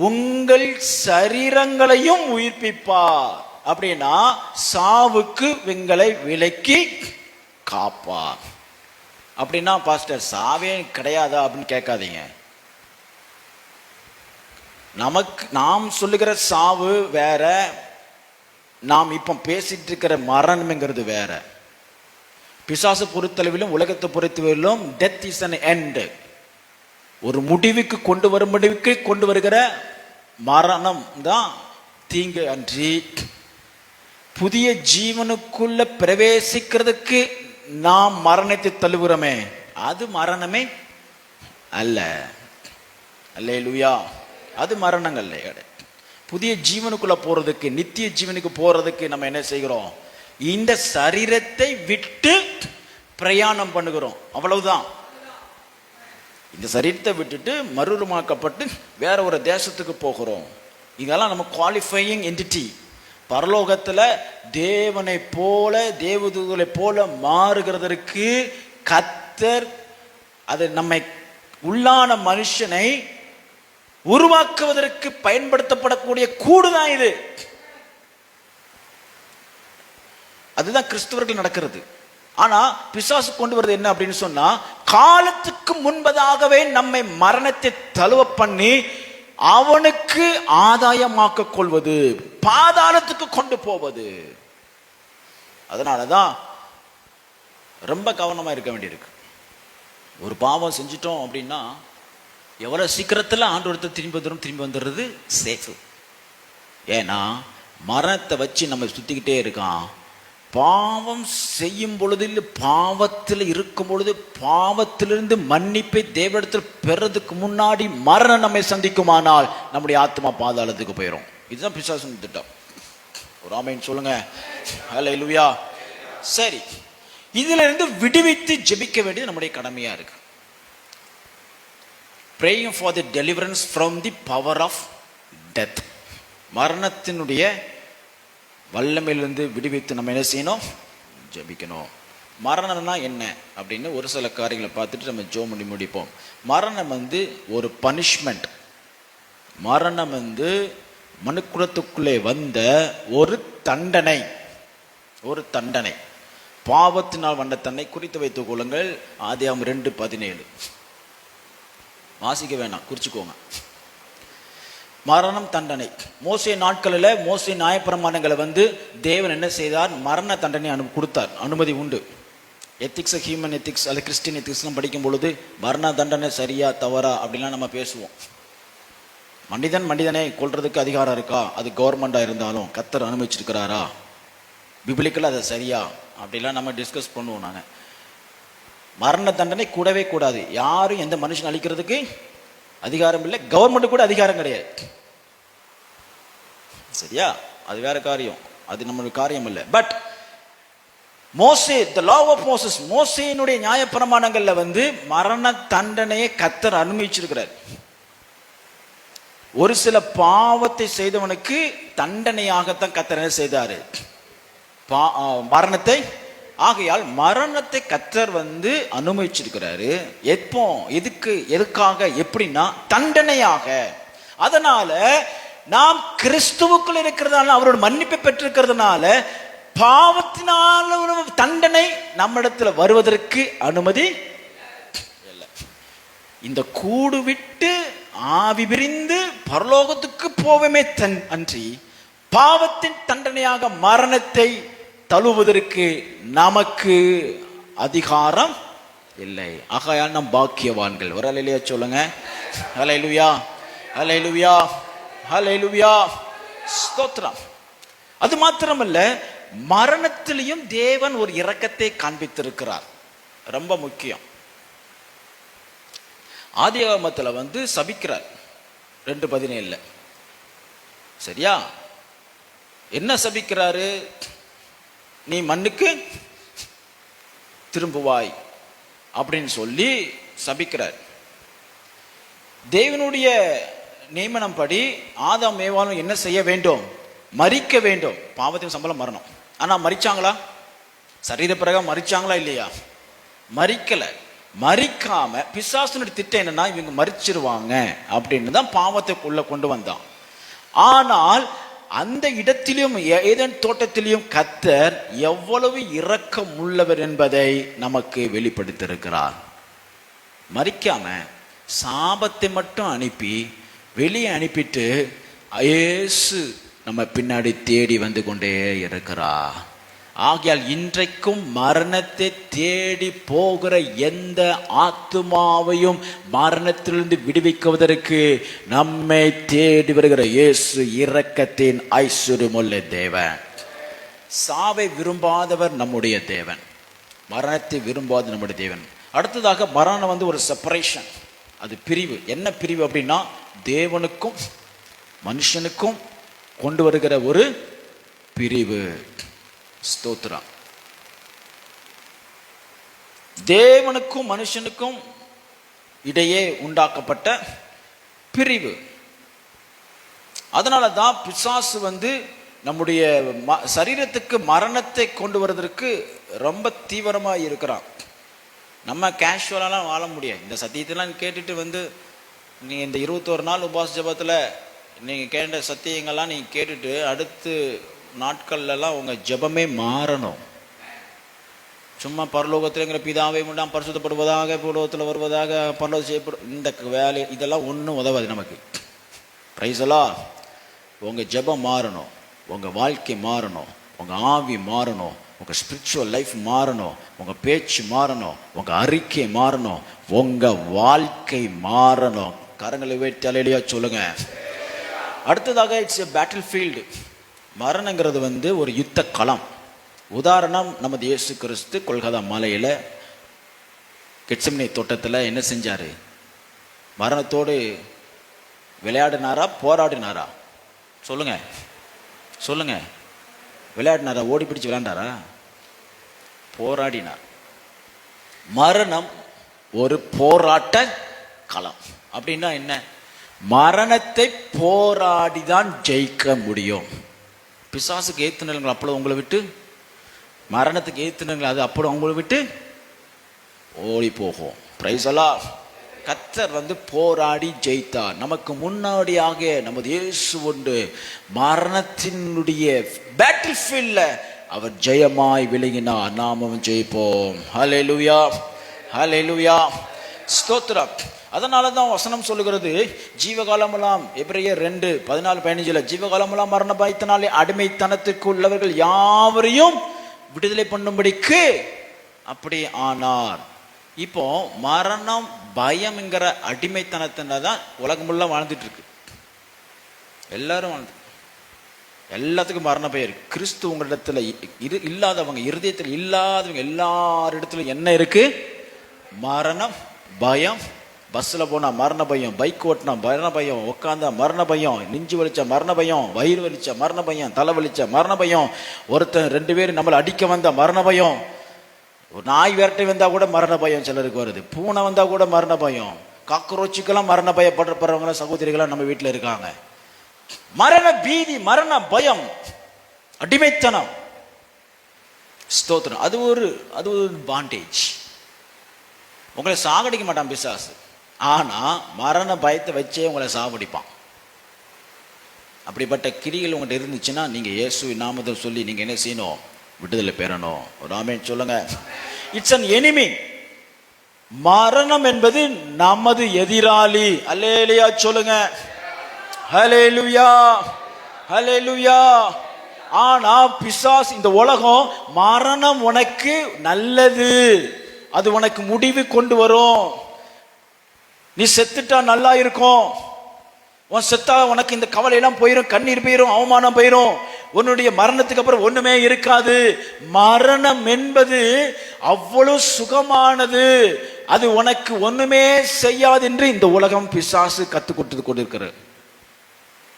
உங்கள் சரீரங்களையும் உயிர்ப்பிப்பார். அப்படின்னா சாவுக்கு உங்களை விலக்கி காப்பார். அப்படின்னா பாஸ்டர் சாவே கிடையாதா அப்படின்னு கேட்காதீங்க. நாம் சொல்லுகிற சாவு வேற, நாம் இப்ப பேசிட்டு இருக்கிற மரணம்ங்கிறது வேற. பிசாசு பொறுத்தளவிலும் உலகத்தை பொறுத்தவரையிலும் டெத் இஸ் an end, ஒரு முடிவுக்கு கொண்டு வருகிற மரணம் தான் தீங்கு அன்றி புதிய ஜீவனுக்குள்ள பிரவேசிக்கிறதுக்கு நாம் மரணத்தை தழுவுறோமே அது மரணமே அல்ல. அல்லேலூயா. அது மரணங்கள் இல்லை. புதிய ஜீவனுக்குள்ள போறதுக்கு, நித்திய ஜீவனுக்கு போறதுக்கு நம்ம என்ன செய்கிறோம்? இந்த சரீரத்தை விட்டு பிரயாணம் பண்ணுகிறோம், அவ்வளவுதான். இந்த சரீரத்தை விட்டுட்டு மறுரூபமாக்கப்பட்டு வேற ஒரு தேசத்துக்கு போகிறோம். இதெல்லாம் நம்ம குவாலிஃபையிங் என்டிட்டி. பரலோகத்துல தேவனை போல, தேவதூதரை போல மாறுகிறதற்கு கர்த்தர் அது நம்மை உள்ளான மனுஷனை உருவாக்குவதற்கு பயன்படுத்தப்படக்கூடிய கூடுதான் இது. அதுதான் கிறிஸ்தவர்கள் நடக்கிறது. ஆனா பிசாசு கொண்டு வருது என்ன அப்படின்னு சொன்னா, காலத்துக்கு முன்பதாகவே நம்மை மரணத்தை தழுவ பண்ணி அவனுக்கு ஆதாயமாக்க கொள்வது, பாதாளத்துக்கு கொண்டு போவது. அதனாலதான் ரொம்ப கவனமா இருக்க வேண்டியிருக்கு. ஒரு பாவம் செஞ்சிட்டோம் அப்படின்னா எவ்வளவு சீக்கிரத்துல ஆண்டவரத்தை திரும்பி வந்துடுறது சேஃப். ஏன்னா மரணத்தை வச்சு நம்ம சுத்திக்கிட்டே இருக்கான். பாவம் செய்யும் பொழுது, பாவத்தில் இருக்கும் பொழுது, பாவத்திலிருந்து மன்னிப்பை தேவனிடத்தில் பெறதுக்கு முன்னாடி மரணம் நம்மை சந்திக்குமானால் நம்முடைய ஆத்மா பாதாளத்துக்கு போயிடும். இதுதான் பிசாசு திட்டம். ஒரு ஆமென் சொல்லுங்க. ஹல்லேலூயா. சரி, இதுல இருந்து விடுவித்து ஜெபிக்க வேண்டியது நம்முடைய கடமையா இருக்கு. Praying for the deliverance from the power of death. மரணத்தினுடைய வல்லமையிலிருந்து விடுவித்து நம்ம என்ன செய்யணும்? ஜெபிக்கணும். மரணம்னா என்ன அப்படின்னு ஒரு சில காரியங்களை பார்த்துட்டு நம்ம ஜெபம் பண்ணி முடிப்போம். மரணம் ஒரு பனிஷ்மெண்ட். மரணம் மனுக்குலத்துக்குள்ளே வந்த ஒரு தண்டனை. ஒரு தண்டனை, பாவத்தினால் வந்த தண்டனை. குறித்து வைத்துக் கொள்ளுங்கள். ஆதியாகமம் 2:17 வாசிக்க வேணாம், குறிச்சுக்கோங்க. மரணம் தண்டனை. மோசே நாட்களில் மோசே நியாயப்பிரமாணங்களை தேவன் என்ன செய்தார்? மரண தண்டனை கொடுத்தார். அனுமதி உண்டு. எத்திக்ஸ், ஹியூமன் எத்திக்ஸ் அல்லது கிறிஸ்டின் எத்திக்ஸ்லாம் படிக்கும் பொழுது மரண தண்டனை சரியா தவறா அப்படிலாம் நம்ம பேசுவோம். மனிதனை கொல்றதுக்கு அதிகாரம் இருக்கா? அது கவர்மெண்டா இருந்தாலும் கர்த்தர் அனுமதிச்சிருக்கிறாரா? பிபிலிக்கல் அது சரியா அப்படிலாம் நம்ம டிஸ்கஸ் பண்ணுவோம். நாங்கள் மரண தண்டனை கூடவே கூடாது. யாரும் எந்த மனுஷன் அழிக்கிறதுக்கு அதிகாரம் இல்லை. கவர்மெண்ட் கூட அதிகாரம் கிடையாது. சரியா? அது வேற காரியம், அது நம்மளுடைய காரியம் இல்லை. பட் மோசே, the law of Moses, மோசேயினுடைய நியாயப்பிரமாணங்கள்ல மரண தண்டனையை கர்த்தர் அனுமதிச்சிருக்கிறார். ஒரு சில பாவத்தை செய்தவனுக்கு தண்டனையாகத்தான் கர்த்தர் என்ன செய்தாரு? மரணத்தை. ஆகையால் மரணத்தை கர்த்தர் அனுமதிச்சிருக்கிறாரு. எப்போ, எதுக்காக, எப்படின்னா தண்டனையாக. அதனால நாம் கிறிஸ்துவுக்குள் இருக்கிறதால, அவரோட மன்னிப்பை பெற்றிருக்கிறதுனால பாவத்தினால ஒரு தண்டனை நம்மிடத்துல வருவதற்கு அனுமதி இல்லை. இந்த கூடு விட்டு ஆவி விரிந்து பரலோகத்துக்கு போவமே அன்றி பாவத்தின் தண்டனையாக மரணத்தை தழுவதற்கு நமக்கு அதிகாரம் இல்லை. ஆகையால் நாம் பாக்கியவான்கள். ஒரு அல்லேலூயா சொல்லுங்க. அல்லேலூயா, அல்லேலூயா, அல்லேலூயா. ஸ்தோத்திரம். அது மாத்திரமல்ல, மரணத்திலையும் தேவன் ஒரு இரக்கத்தை காண்பித்திருக்கிறார். ரொம்ப முக்கியம். ஆதியாகமத்துல சபிக்கிறார் 2:17. சரியா? என்ன சபிக்கிறாரு? நீ மண்ணுக்கு திரும்புவாய் அப்படின்னு சொல்லி சபிக்கிறார். தேவனுடைய நியமனம் படி ஆதாம் ஏவாளும் என்ன செய்ய வேண்டும்? மரிக்க வேண்டும். பாவத்தின் சம்பளம் மரணம். ஆனா மரிச்சாங்களா? சரீர பிரகாரம் மரிச்சாங்களா இல்லையா? மரிக்கல. மரிக்காம பிசாசுனுடைய திட்டம் என்னன்னா, இவங்க மரிச்சிருவாங்க அப்படின்னு தான் பாவத்தைக்குள்ள கொண்டு வந்தான். ஆனால் அந்த இடத்திலும் ஏதேன் தோட்டத்திலும் கர்த்தர் எவ்வளவு இரக்கம் உள்ளவர் என்பதை நமக்கு வெளிப்படுத்தியிருக்கிறார். மறிக்காம சாபத்தை மட்டும் அனுப்பி வெளியே அனுப்பிட்டு இயேசு நம்ம பின்னாடி தேடி வந்து கொண்டே இருக்கிறார். ஆகையால் இன்றைக்கும் மரணத்தை தேடி போகிற எந்த ஆத்துமாவையும் மரணத்திலிருந்து விடுவிக்குவதற்கு நம்மை தேடி வருகிற இயேசு இரக்கத்தின் ஐஸ்வர்யமுள்ள தேவன். சாவை விரும்பாதவர் நம்முடைய தேவன், மரணத்தை விரும்பாத நம்முடைய தேவன். அடுத்ததாக மரணம் ஒரு செப்பரேஷன், அது பிரிவு. என்ன பிரிவு அப்படின்னா, தேவனுக்கும் மனுஷனுக்கும் கொண்டு வருகிற ஒரு பிரிவு. ஸ்தோத்திரம். தேவனுக்கும் மனுஷனுக்கும் இடையே உண்டாக்கப்பட்ட பிரிவு. அதனால தான் பிசாசு நம்முடைய சரீரத்துக்கு மரணத்தை கொண்டு வருவதற்கு ரொம்ப தீவிரமா இருக்கிறான். நம்ம கேஷுவலாலாம் வாழ முடியாது. இந்த சத்தியத்தெல்லாம் கேட்டுட்டு நீங்கள் இந்த 21 நாள் உபாச ஜபத்தில் நீங்கள் கேட்ட சத்தியங்கள்லாம் நீங்கள் கேட்டுட்டு அடுத்து நாட்கள்லாம் உங்கள் ஜபமே மாறணும். சும்மா பரலோகத்தில்ங்கிற பிதாவை முன்னாம் பரிசுத்தப்படுவதாக, பூலோகத்தில் வருவதாக, பரலோகம் செய்யப்படும், இந்த வேலை இதெல்லாம் ஒன்றும் உதவாது நமக்கு. பிரைஸெல்லாம் உங்கள் ஜபம் மாறணும், உங்கள் வாழ்க்கை மாறணும், உங்கள் ஆவி மாறணும், உங்கள் ஸ்பிரிச்சுவல் லைஃப் மாறணும், உங்கள் பேச்சு மாறணும், உங்கள் அறிக்கை மாறணும், உங்கள் வாழ்க்கை மாறணும். கரங்களை வைத்து அலையிலையா சொல்லுங்க. அடுத்ததாக இட்ஸ் எ பேட்டில் ஃபீல்டு. மரணங்கிறது ஒரு யுத்த களம். உதாரணம், நமது இயேசு கிறிஸ்து கொல்கத்தா மலையில் கெட்செமனே தோட்டத்தில் என்ன செஞ்சார்? மரணத்தோடு விளையாடினாரா போராடினாரா? சொல்லுங்க சொல்லுங்க. விளையாடினாரா? ஓடி பிடிச்சு விளையாண்டாரா? போராடினார். மரணம் ஒரு போராட்ட களம். அப்படின்னா என்ன? மரணத்தை போராடிதான் ஜெயிக்க முடியும். பிசாசுக்கு ஏத்துனீங்களா அப்போ உங்களை விட்டு, மரணத்துக்கு ஏத்துனீங்களா அது அப்போ உங்களை விட்டு ஓடி போகும். பிரைஸ் எல்லாம் கர்த்தர் போராடி ஜெயித்தார். நமக்கு முன்னாடியாக நமது இயேசு உண்டு. மரணத்தினுடைய பேட்டில் ஃபீல்ட்ல அவர் ஜெயமாய் விளங்கினார். நாமும் ஜெயிப்போம். ஹல்லேலூயா, ஹல்லேலூயா, ஸ்தோத்திரம். அதனால தான் வசனம் சொல்லுகிறது, ஜீவகாலமெல்லாம் எபிரேயர் 2:14-15 ஜீவகாலமெல்லாம் மரண பயத்தினாலே அடிமைத்தனத்திற்கு உள்ளவர்கள் யாவரையும் விடுதலை பண்ணும்படிக்கு அப்படி ஆனார். இப்போ மரணம் பயம்ங்கிற அடிமைத்தனத்தின தான் உலகமுள்ள வாழ்ந்துட்டு இருக்கு. எல்லாரும் வாழ்ந்து, எல்லாத்துக்கும் மரண பயம் இருக்கு. கிறிஸ்து உங்களிடத்துல இல்லாதவங்க, இருதயத்தில் இல்லாதவங்க எல்லாரிடத்துல என்ன இருக்கு? மரணம் பயம். பஸ்ஸில் போனால் மரண பயம், பைக் ஓட்டினா மரண பயம், உட்காந்தா மரண பயம், நெஞ்சு வலிச்சா மரண பயம், வயிறு வலிச்சா மரண பயம், தலை வலிச்சா மரண பயம், ஒருத்தன் 2 பேர் நம்மளை அடிக்க வந்தா மரண பயம், ஒரு நாய் விரட்டை வந்தால் கூட மரண பயம் சிலருக்கு வருது, பூனை வந்தால் கூட மரண பயம், காக்ரோச்சுக்கெல்லாம் மரண பயப்படுறவங்க சகோதரிகளாம் நம்ம வீட்டில் இருக்காங்க. மரண பீதி, மரண பயம், அடிமைத்தனம். ஸ்தோத்திரம். அது ஒரு பாண்டேஜ். உங்களை சாகடிக்க மாட்டான் பிசாசு, ஆனா மரண பயத்தை வச்சே உங்களை சாவடிப்பான். அப்படிப்பட்ட கிரிகள் உங்கள்கிட்ட இருந்துச்சுன்னா நீங்க இயேசு நாமத்தை சொல்லி நீங்க என்ன செய்யணும்? விடுதலை பெறணும். ஒரு ஆமென் சொல்லுங்க. It's an enemy. மரணம் என்பது நமது எதிராளி. அல்லேலூயா சொல்லுங்க. ஹல்லேலூயா, ஹல்லேலூயா. ஆனா பிசாசு, இந்த உலகம், மரணம் உனக்கு நல்லது, அது உனக்கு முடிவு கொண்டு வரும், நீ செத்துட்டா நல்லா இருக்கும், உன் செத்தா உனக்கு இந்த கவலை எல்லாம் போயிடும், கண்ணீர் போயிடும், அவமானம் போயிடும், உன்னுடைய மரணத்துக்கு அப்புறம் ஒண்ணுமே இருக்காது. மரணம் என்பது அவ்வளவு சுகமானது, அது உனக்கு ஒண்ணுமே செய்யாது என்று இந்த உலகம் பிசாசு கத்து கொடுத்து கொண்டிருக்கிறது.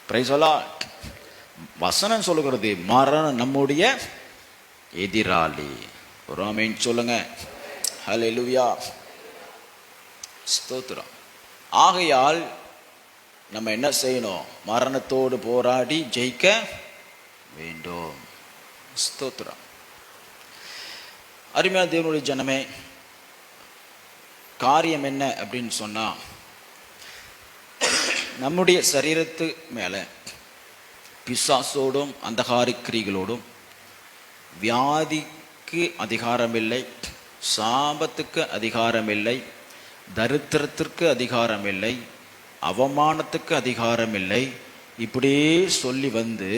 Praise the Lord. வசனம் சொல்லுகிறது மரணம் நம்முடைய எதிராளி. ஒரு ஆமென் சொல்லுங்க. ஹல்லேலூயா, ஸ்தோத்திரம். ஆகையால் நம்ம என்ன செய்யணும்? மரணத்தோடு போராடி ஜெயிக்க வேண்டும். ஸ்தோத்திரம். அருமையான தேவனுடைய ஜனமே, காரியம் என்ன அப்படின்னு சொன்னா, நம்முடைய சரீரத்து மேல பிசாசோடும் அந்தகார கிரிகளோடும் வியாதிக்கு அதிகாரமில்லை, சாபத்துக்கு அதிகாரமில்லை, தரித்திரத்திற்கு அதிகாரமில்லை, அவமானத்துக்கு அதிகாரமில்லை. இப்படியே சொல்லி வந்து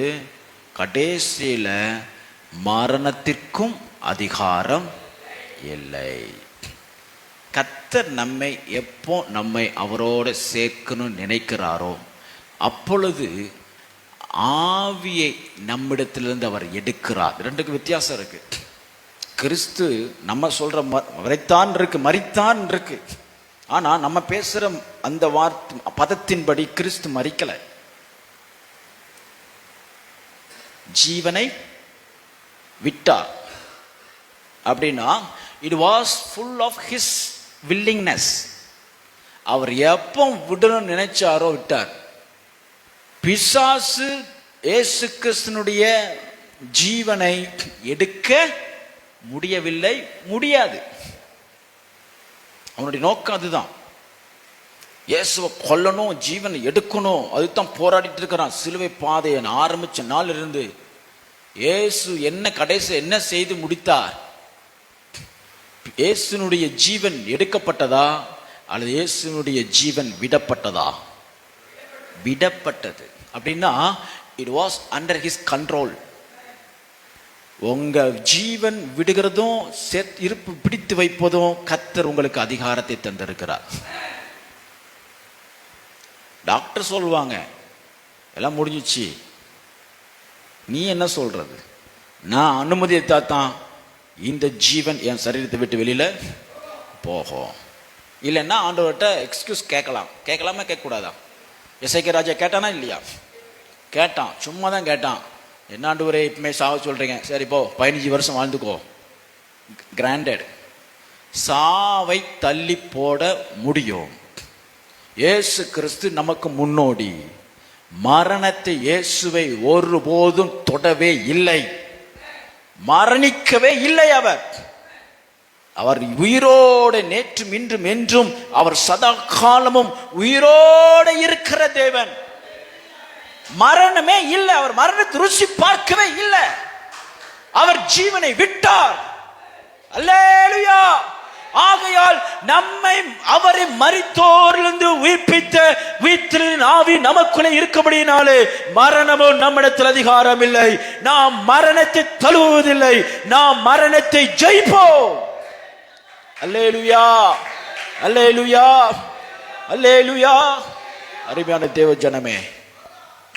கடைசியில் மரணத்திற்கும் அதிகாரம் இல்லை. கர்த்தர் நம்மை அவரோடு சேர்க்கணும்னு நினைக்கிறாரோ அப்பொழுது ஆவியை நம்மிடத்திலிருந்து அவர் எடுக்கிறார். ரெண்டுக்கு வித்தியாசம் இருக்கு. கிறிஸ்து நம்ம சொல்ற மரித்தான் இருக்கு. ஆனா நம்ம பேசுற அந்த வார்த்தை பதத்தின்படி கிறிஸ்து மரிக்கல, ஜீவனை விட்டார். அப்படின்னா it was full of his willingness. அவர் எப்போ விடணும்னு நினைச்சாரோ விட்டார். பிசாசு இயேசு கிறிஸ்துனுடைய ஜீவனை எடுக்க முடியவில்லை, முடியாது. அவனுடைய நோக்கம் அதுதான். இயேசுவை கொல்லணும், ஜீவனை எடுக்கணும், அதுதான் போராடிட்டு இருக்கிறான். சிலுவை பாதையை ஆரம்பிச்ச நாள் இருந்து இயேசு என்ன கடைசி என்ன செய்து முடித்தார்? இயேசுனுடைய ஜீவன் எடுக்கப்பட்டதா அல்லது இயேசுனுடைய ஜீவன் விடப்பட்டதா? விடப்பட்டது. அப்படின்னா it was under his control. உங்க ஜீவன் விடுகிறதும் இருப்பு பிடித்து வைப்பதும் கர்த்தர் உங்களுக்கு அதிகாரத்தை தந்திருக்கிறார். டாக்டர் சொல்லுவாங்க எல்லாம் முடிஞ்சிச்சு, நீ என்ன சொல்றது? நான் அனுமதி தான் இந்த ஜீவன் என் சரீரத்தை விட்டு வெளியில போகும். இல்லைன்னா ஆண்டவர்கிட்ட எக்ஸ்கியூஸ் கேட்கலாமா கேட்கக்கூடாதா? எஸ்ஐகே ராஜா கேட்டானா இல்லையா? கேட்டான், சும்மா தான் கேட்டான். என்ன ஆண்டவரே இப்பமே சாவ சொல்றீங்க, சரி போ 15 வருஷம் வாழ்ந்துக்கோ. கிராண்டட். சாவை தள்ளி போட முடியும். இயேசு கிறிஸ்து நமக்கு முன்னோடி. மரணத்தை இயேசுவை ஒருபோதும் தொடவே இல்லை, மரணிக்கவே இல்லை. அவர் உயிரோடு நேற்றும் இன்றும் என்றும் அவர் சதா காலமும் உயிரோடு இருக்கிற தேவன். மரணமே இல்லை, அவர் மரணத்தை ருசி பார்க்கவே இல்லை. அவர் ஜீவனை விட்டார். அல்லேலூயா. ஆகையால் நம்மை அவரை மரித்தோரிலிருந்து உயிர்ப்பித்த உயிர்த்தெழுந்த ஆவி நமக்குள்ளே இருக்கபடியினாலே மரணமும் நம்மிடத்தில் அதிகாரம் இல்லை. நாம் மரணத்தை தழுவுவதில்லை, நாம் மரணத்தை ஜெயிப்போம். அல்லேலூயா, அல்லேலூயா, அல்லேலூயா. அருமையான தேவ ஜனமே,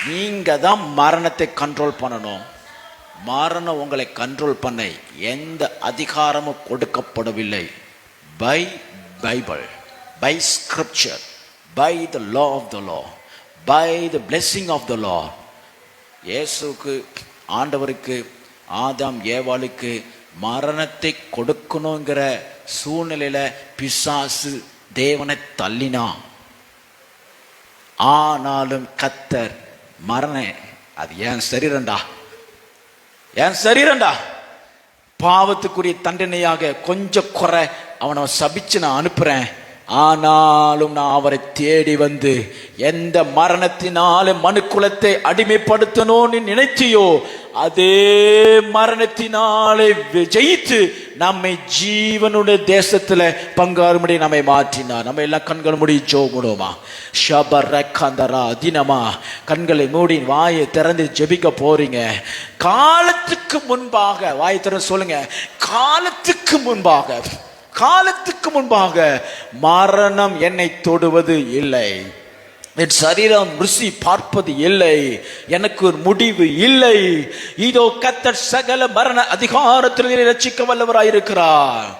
நீங்க தான் மரணத்தை கண்ட்ரோல் பண்ணணும். மரணம் உங்களை கண்ட்ரோல் பண்ண எந்த அதிகாரமும் கொடுக்கப்படவில்லை. By Bible, by scripture, by the law of the law, by the blessing of the law. இயேசுக்கு, ஆண்டவருக்கு, ஆதாம் ஏவாளுக்கு மரணத்தை கொடுக்கணுங்கிற சூழ்நிலையில பிசாசு தேவனை தள்ளினான். ஆனாலும் கர்த்தர் மரணம் அது என் சரீரண்டா, என் சரீரண்டா, பாவத்துக்குரிய தண்டனையாக கொஞ்சம் குறை அவனை சபிச்சு நான் அனுப்புறேன். ஆனாலும் நான் அவரை தேடி வந்து எந்த மரணத்தினாலே மனுக்குலத்தை அடிமைப்படுத்தணும்னு நினைச்சியோ அதே மரணத்தினாலே ஜெயித்து நம்மை ஜீவனுடைய தேசத்துல பங்காறும்படி நம்மை மாற்றினார். நம்ம எல்லாம் கண்கள் மூடி ஜெபிப்போமா? ஷபரகந்தரா தினமா கண்களை மூடி வாயை திறந்து ஜெபிக்க போறீங்க. காலத்துக்கு முன்பாக வாயை திறந்து சொல்லுங்க, காலத்துக்கு முன்பாக, காலத்துக்கு முன்பாக மரணம் என்னை தொடுவது இல்லை, என் சரீரம் ருசி பார்ப்பது இல்லை, எனக்கு ஒரு முடிவு இல்லை. இதோ கர்த்தர் சகல மரண அதிகாரத்தில் ரட்சிக்க வல்லவராயிருக்கிறார்.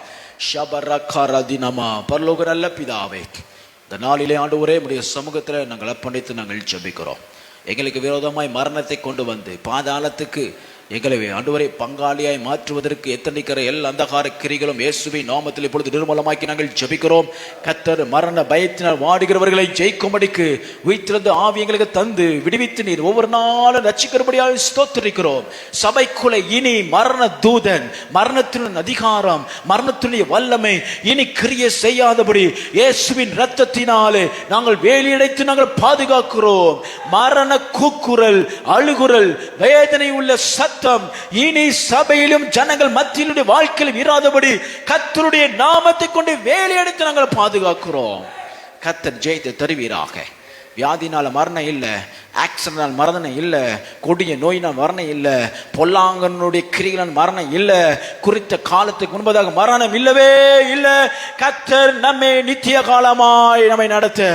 ஷபரகரதினமா. பரலோக நல்ல பிதாவே, இந்த நாளிலே ஆண்டவரே உம்முடைய சமூகத்தில் நாங்கள் அப்பணித்து நாங்கள் ஜெபிக்கிறோம். எங்களுக்கு விரோதமாய் மரணத்தை கொண்டு வந்து பாதாளத்துக்கு எங்களை ஆண்டவரை பங்காளியாய் மாற்றுவதற்கு எத்தனைக்கிற எல்லா அந்தகார கிரிகளும் இயேசுவின் நாமத்தில் இப்பொழுது நிர்மூலமாக்கி நாங்கள் ஜெபிக்கிறோம். கர்த்தர் மரண பயத்தினால் வாடுகிறவர்களை ஜெயிக்கும்படிக்கு உயிர்த்தெழுந்த ஆவி எங்களுக்கு தந்து விடுவித்து நீர் ஒவ்வொரு நாளும் ரட்சிக்கிறபடியாக ஸ்தோத்திரிக்கிறோம். சபைக்குள்ளே இனி மரண தூதன், மரணத்தின் அதிகாரம், மரணத்தினுடைய வல்லமை இனி கிரியை செய்யாதபடி இயேசுவின் இரத்தத்தினாலே நாங்கள் வேலியடைத்து நாங்கள் பாதுகாக்கிறோம். மரண கூக்குரல், அழுகுரல், வேதனை உள்ள சத்தம் இனி சபையிலும் ஜனங்கள் மத்தியிலுடைய வாழ்க்கையில் இராதபடி கர்த்தருடைய நாமத்தை கொண்டு வேலையெடுத்து நாங்கள் பாதுகாக்கிறோம். கர்த்தர் ஜெயத்தை தருவீராக. வியாதினால மரணம் இல்லை, ஆக்சிடென்டால் மரணம் இல்லை, கொடிய நோயினால் மரணம் இல்லை, பொல்லாங்கனுடைய கிரிகளால் மரணம் இல்லை, குறித்த காலத்துக்கு முன்பதாக மரணம் இல்லவே இல்லை. கர்த்தர் நம்மை நித்திய காலமாய் நம்மை நடத்த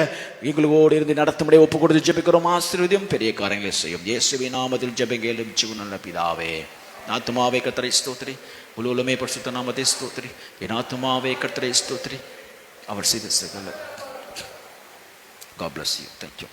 எங்களோடு இருந்து நடத்தும்படியே ஒப்பு கொடுத்து ஜெபிக்கிறோம். ஆசீர்வதியும் பெரிய காரியங்களை செய்யும். இயேசுவின் நாமத்தில் ஜெபங்கேளும் ஜீவனுள்ள பிதாவே. ஆத்துமாவே கர்த்தரை ஸ்தோத்திரி, உலகமே பரிசுத்த நாமத்தை ஸ்தோத்திரி. என் ஆத்துமாவே கர்த்தரை ஸ்தோத்திரி, அவர் செய்த சகல. God bless you. Thank you.